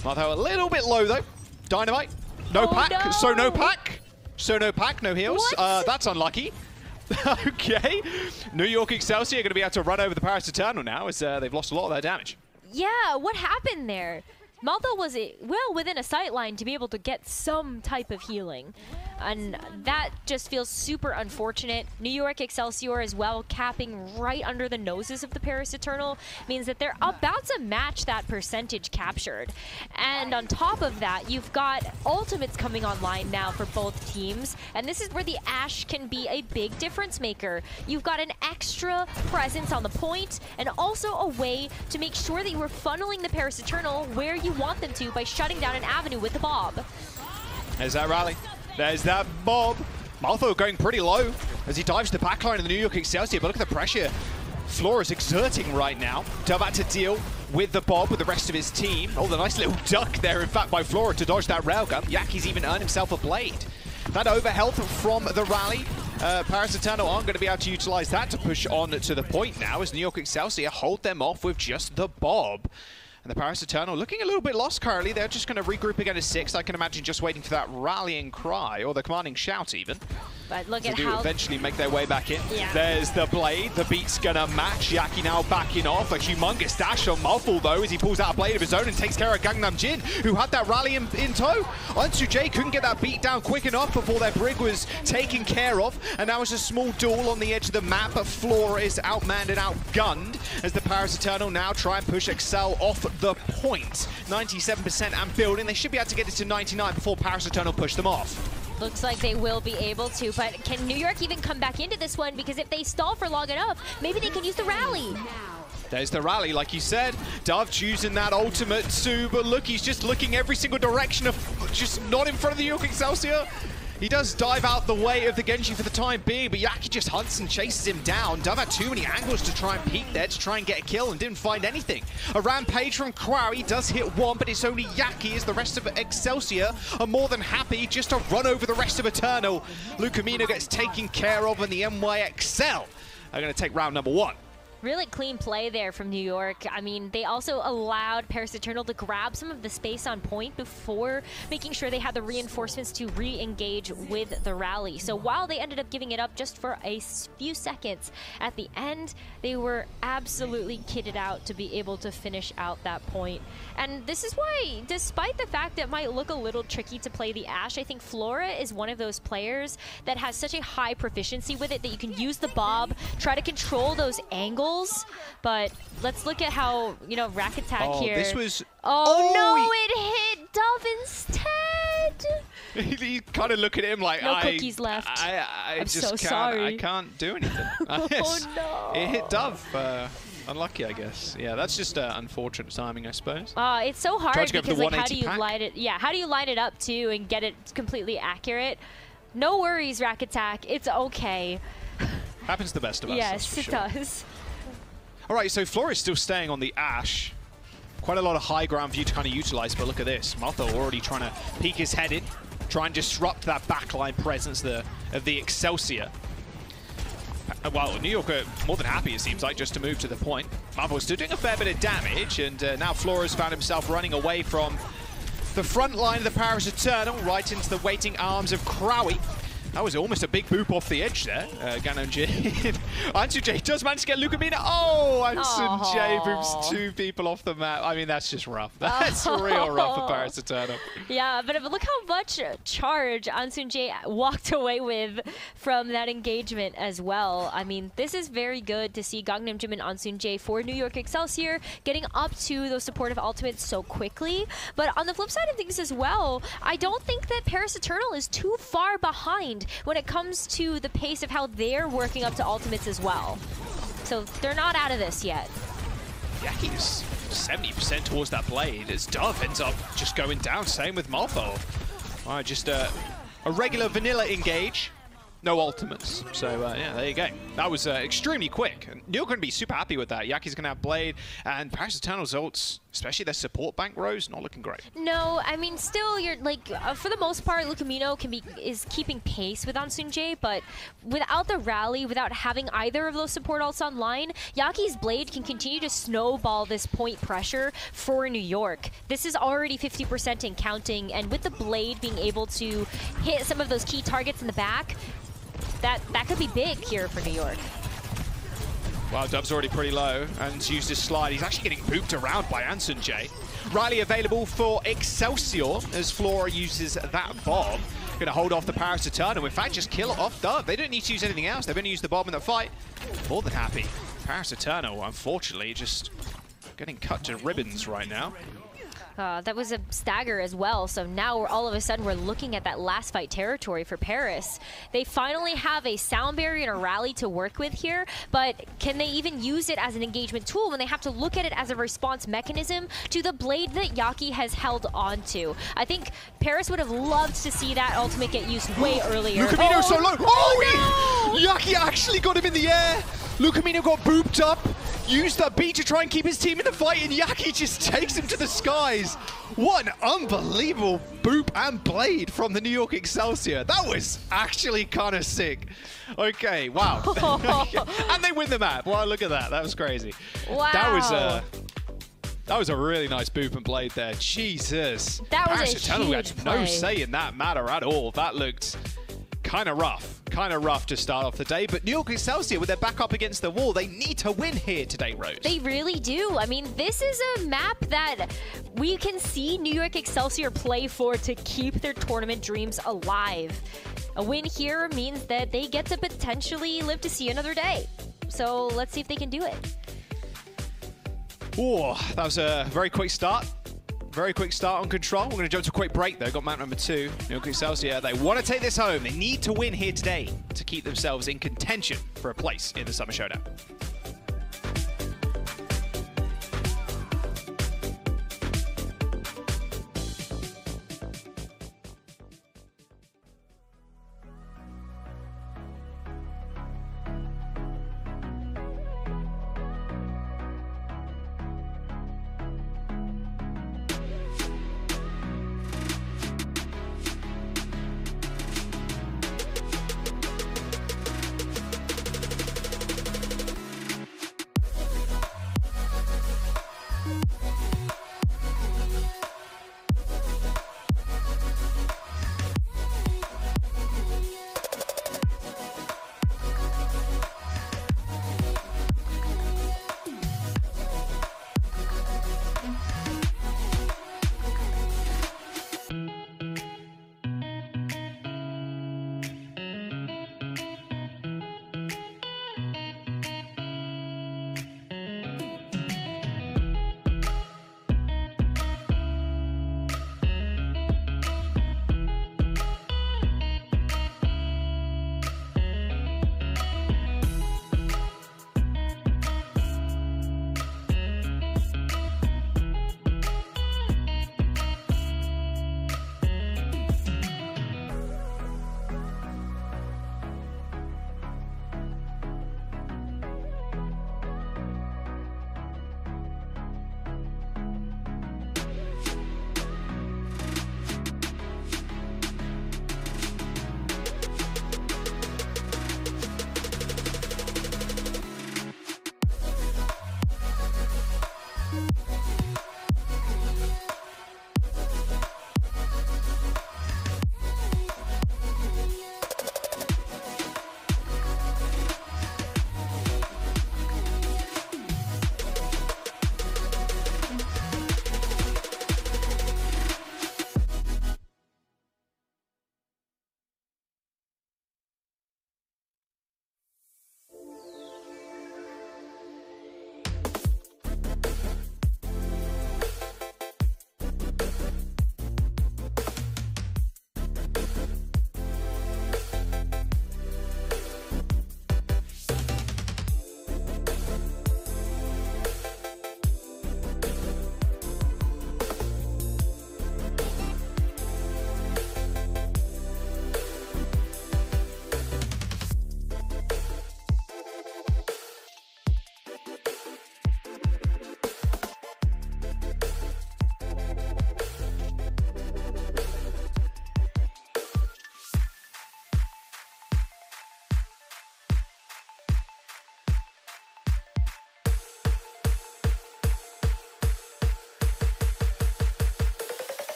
Martho a little bit low, though. Dynamite. No pack. No. So no pack. So no pack, no heals. That's unlucky. Okay. New York Excelsior are going to be able to run over the Paris Eternal now, as they've lost a lot of their damage. Yeah, what happened there? Maltho was well within a sight line to be able to get some type of healing. And that just feels super unfortunate. New York Excelsior as well, capping right under the noses of the Paris Eternal, means that they're about to match that percentage captured. And on top of that, you've got ultimates coming online now for both teams. And this is where the Ashe can be a big difference maker. You've got an extra presence on the point, and also a way to make sure that you are funneling the Paris Eternal where you want them to by shutting down an avenue with the Bob. There's that rally. There's that Bob. Maltho going pretty low as he dives the backline of the New York Excelsior, but look at the pressure Flora is exerting right now. Dove had to deal with the Bob with the rest of his team. Oh, the nice little duck there, in fact, by Flora to dodge that railgun. Yaki's even earned himself a blade. That overhealth from the rally. Paris Eternal aren't going to be able to utilize that to push on to the point now, as New York Excelsior hold them off with just the Bob. And the Paris Eternal looking a little bit lost currently. They're just going to regroup again as 6. I can imagine just waiting for that rallying cry, or the commanding shout even. But look to at do how eventually make their way back in. Yeah. There's the blade. The beat's going to match. Yaki now backing off. A humongous dash on Malful, though, as he pulls out a blade of his own and takes care of Gangnam Jin, who had that rally in tow. Ansu J couldn't get that beat down quick enough before their brig was taken care of. And now it's a small duel on the edge of the map, but Flora is outmanned and outgunned as the Paris Eternal now try and push Excel off the point. 97% and building. They should be able to get it to 99 before Paris Eternal push them off. looks like they will be able to, but can New York even come back into this one? Because if they stall for long enough, maybe they can use the rally. There's the rally, like you said. Dove choosing that ultimate too, but look, he's just looking every single direction of just not in front of the New York Excelsior. He does dive out the way of the Genji for the time being, but Yaki just hunts and chases him down. Dove had too many angles to try and peek there to try and get a kill and didn't find anything. A rampage from Quarry does hit one, but it's only Yaki as the rest of Excelsior are more than happy just to run over the rest of Eternal. Lucamino gets taken care of, and the NYXL are going to take round number one. Really clean play there from New York. I mean, they also allowed Paris Eternal to grab some of the space on point before making sure they had the reinforcements to re-engage with the rally. So while they ended up giving it up just for a few seconds, at the end, they were absolutely kitted out to be able to finish out that point. And this is why, despite the fact that it might look a little tricky to play the Ashe, I think Flora is one of those players that has such a high proficiency with it that you can use the Bob, try to control those angles. But let's look at how, you know, Rack Attack here. This was... Oh, no, it hit Dove instead. You kind of look at him like, no cookies left. I I'm just so can't, sorry. I can't do anything. Oh, no. It hit Dove. Unlucky, I guess. Yeah, that's just unfortunate timing, I suppose. It's so hard because, like, how do you pack. line it? Yeah, how do you line it up too and get it completely accurate? No worries, Rack Attack. It's okay. Happens to the best of us. Yes, it does. All right, so Flora is still staying on the Ashe. Quite a lot of high ground for you to kind of utilize, but look at this. Maltho already trying to peek his head in, try and disrupt that backline presence of the Excelsior. Well, New York are more than happy, it seems like, just to move to the point. Maltho's still doing a fair bit of damage, and now Flora's found himself running away from the front line of the Paris Eternal, right into the waiting arms of Crowy. That was almost a big boop off the edge there. Ganon-J. Ansun-J does manage to get Lukamina. Oh, Ansun-J boops 2 people off the map. I mean, that's just rough. That's real rough for Paris Eternal. Yeah, but look how much charge Ansun-J walked away with from that engagement as well. I mean, this is very good to see Gangnam Jim and Ansun-J for New York Excelsior getting up to those supportive ultimates so quickly. But on the flip side of things as well, I don't think that Paris Eternal is too far behind when it comes to the pace of how they're working up to ultimates as well. So they're not out of this yet. Yaki's 70% towards that blade as Dove ends up just going down. Same with Maltho. All right, just a regular vanilla engage. No ultimates. So, yeah, there you go. That was extremely quick. And you're going to be super happy with that. Yaki's going to have Blade, and Paris Eternal's ults, especially their support bank rows, not looking great. No, I mean, still, you're like, for the most part, Lukamino is keeping pace with Ansun-J, but without the rally, without having either of those support ults online, Yaki's Blade can continue to snowball this point pressure for New York. This is already 50% and counting, and with the Blade being able to hit some of those key targets in the back, that could be big here for New York. Wow, Dub's already pretty low and used his slide. He's actually getting booped around by Ansun-J. Riley available for Excelsior as Flora uses that bomb. Going to hold off the Paris Eternal. In fact, just kill off Dub. They don't need to use anything else. They've only used the bomb in the fight. More than happy. Paris Eternal, unfortunately, just getting cut to ribbons right now. That was a stagger as well, so now all of a sudden we're looking at that last fight territory for Paris. They finally have a sound barrier and a rally to work with here, but can they even use it as an engagement tool when they have to look at it as a response mechanism to the blade that Yaki has held onto? I think Paris would have loved to see that ultimate get used way earlier. Lukamino so low. Oh, no! Yaki actually got him in the air. Lukamino got booped up. Used that beat to try and keep his team in the fight, and Yaki just takes him to the skies. What an unbelievable boop and blade from the New York Excelsior. That was actually kind of sick. Okay, wow. And they win the map. Wow, look at that. That was crazy. Wow. That was a really nice boop and blade there. Jesus. That was Paris Eternal had no say in that matter at all. That looked kind of rough to start off the day, but New York Excelsior, with their back up against the wall, they need to win here today, Rose. They really do. I mean, this is a map that we can see New York Excelsior play for to keep their tournament dreams alive. A win here means that they get to potentially live to see another day. So let's see if they can do it. Oh, that was a very quick start. Very quick start on Control. We're going to jump to a quick break, though. Got map number 2. New York Excelsior. They want to take this home. They need to win here today to keep themselves in contention for a place in the Summer Showdown.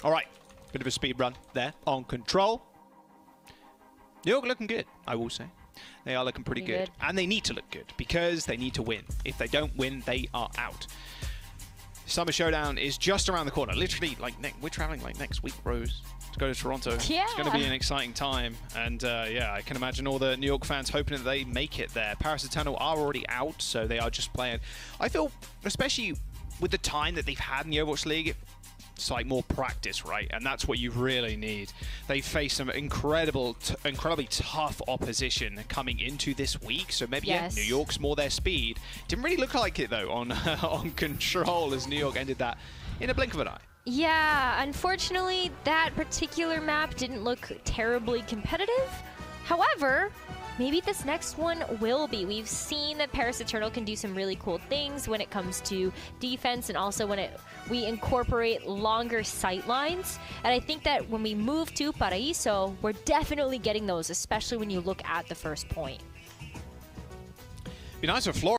All right, bit of a speed run there on control. New York looking good, I will say. They are looking pretty good. And they need to look good because they need to win. If they don't win, they are out. Summer Showdown is just around the corner. Literally, like, we're traveling like next week, Rose, to go to Toronto. Yeah. It's going to be an exciting time. And yeah, I can imagine all the New York fans hoping that they make it there. Paris Eternal are already out, so they are just playing. I feel, especially with the time that they've had in the Overwatch League, it's like more practice, right? And that's what you really need. They face some incredibly tough opposition coming into this week. So maybe yeah, New York's more their speed. Didn't really look like it though on on control as New York ended that in a blink of an eye. Yeah, unfortunately, that particular map didn't look terribly competitive. However, maybe this next one will be. We've seen that Paris Eternal can do some really cool things when it comes to defense and also when we incorporate longer sight lines. And I think that when we move to Paraíso, we're definitely getting those, especially when you look at the first point. Be nice for Florida.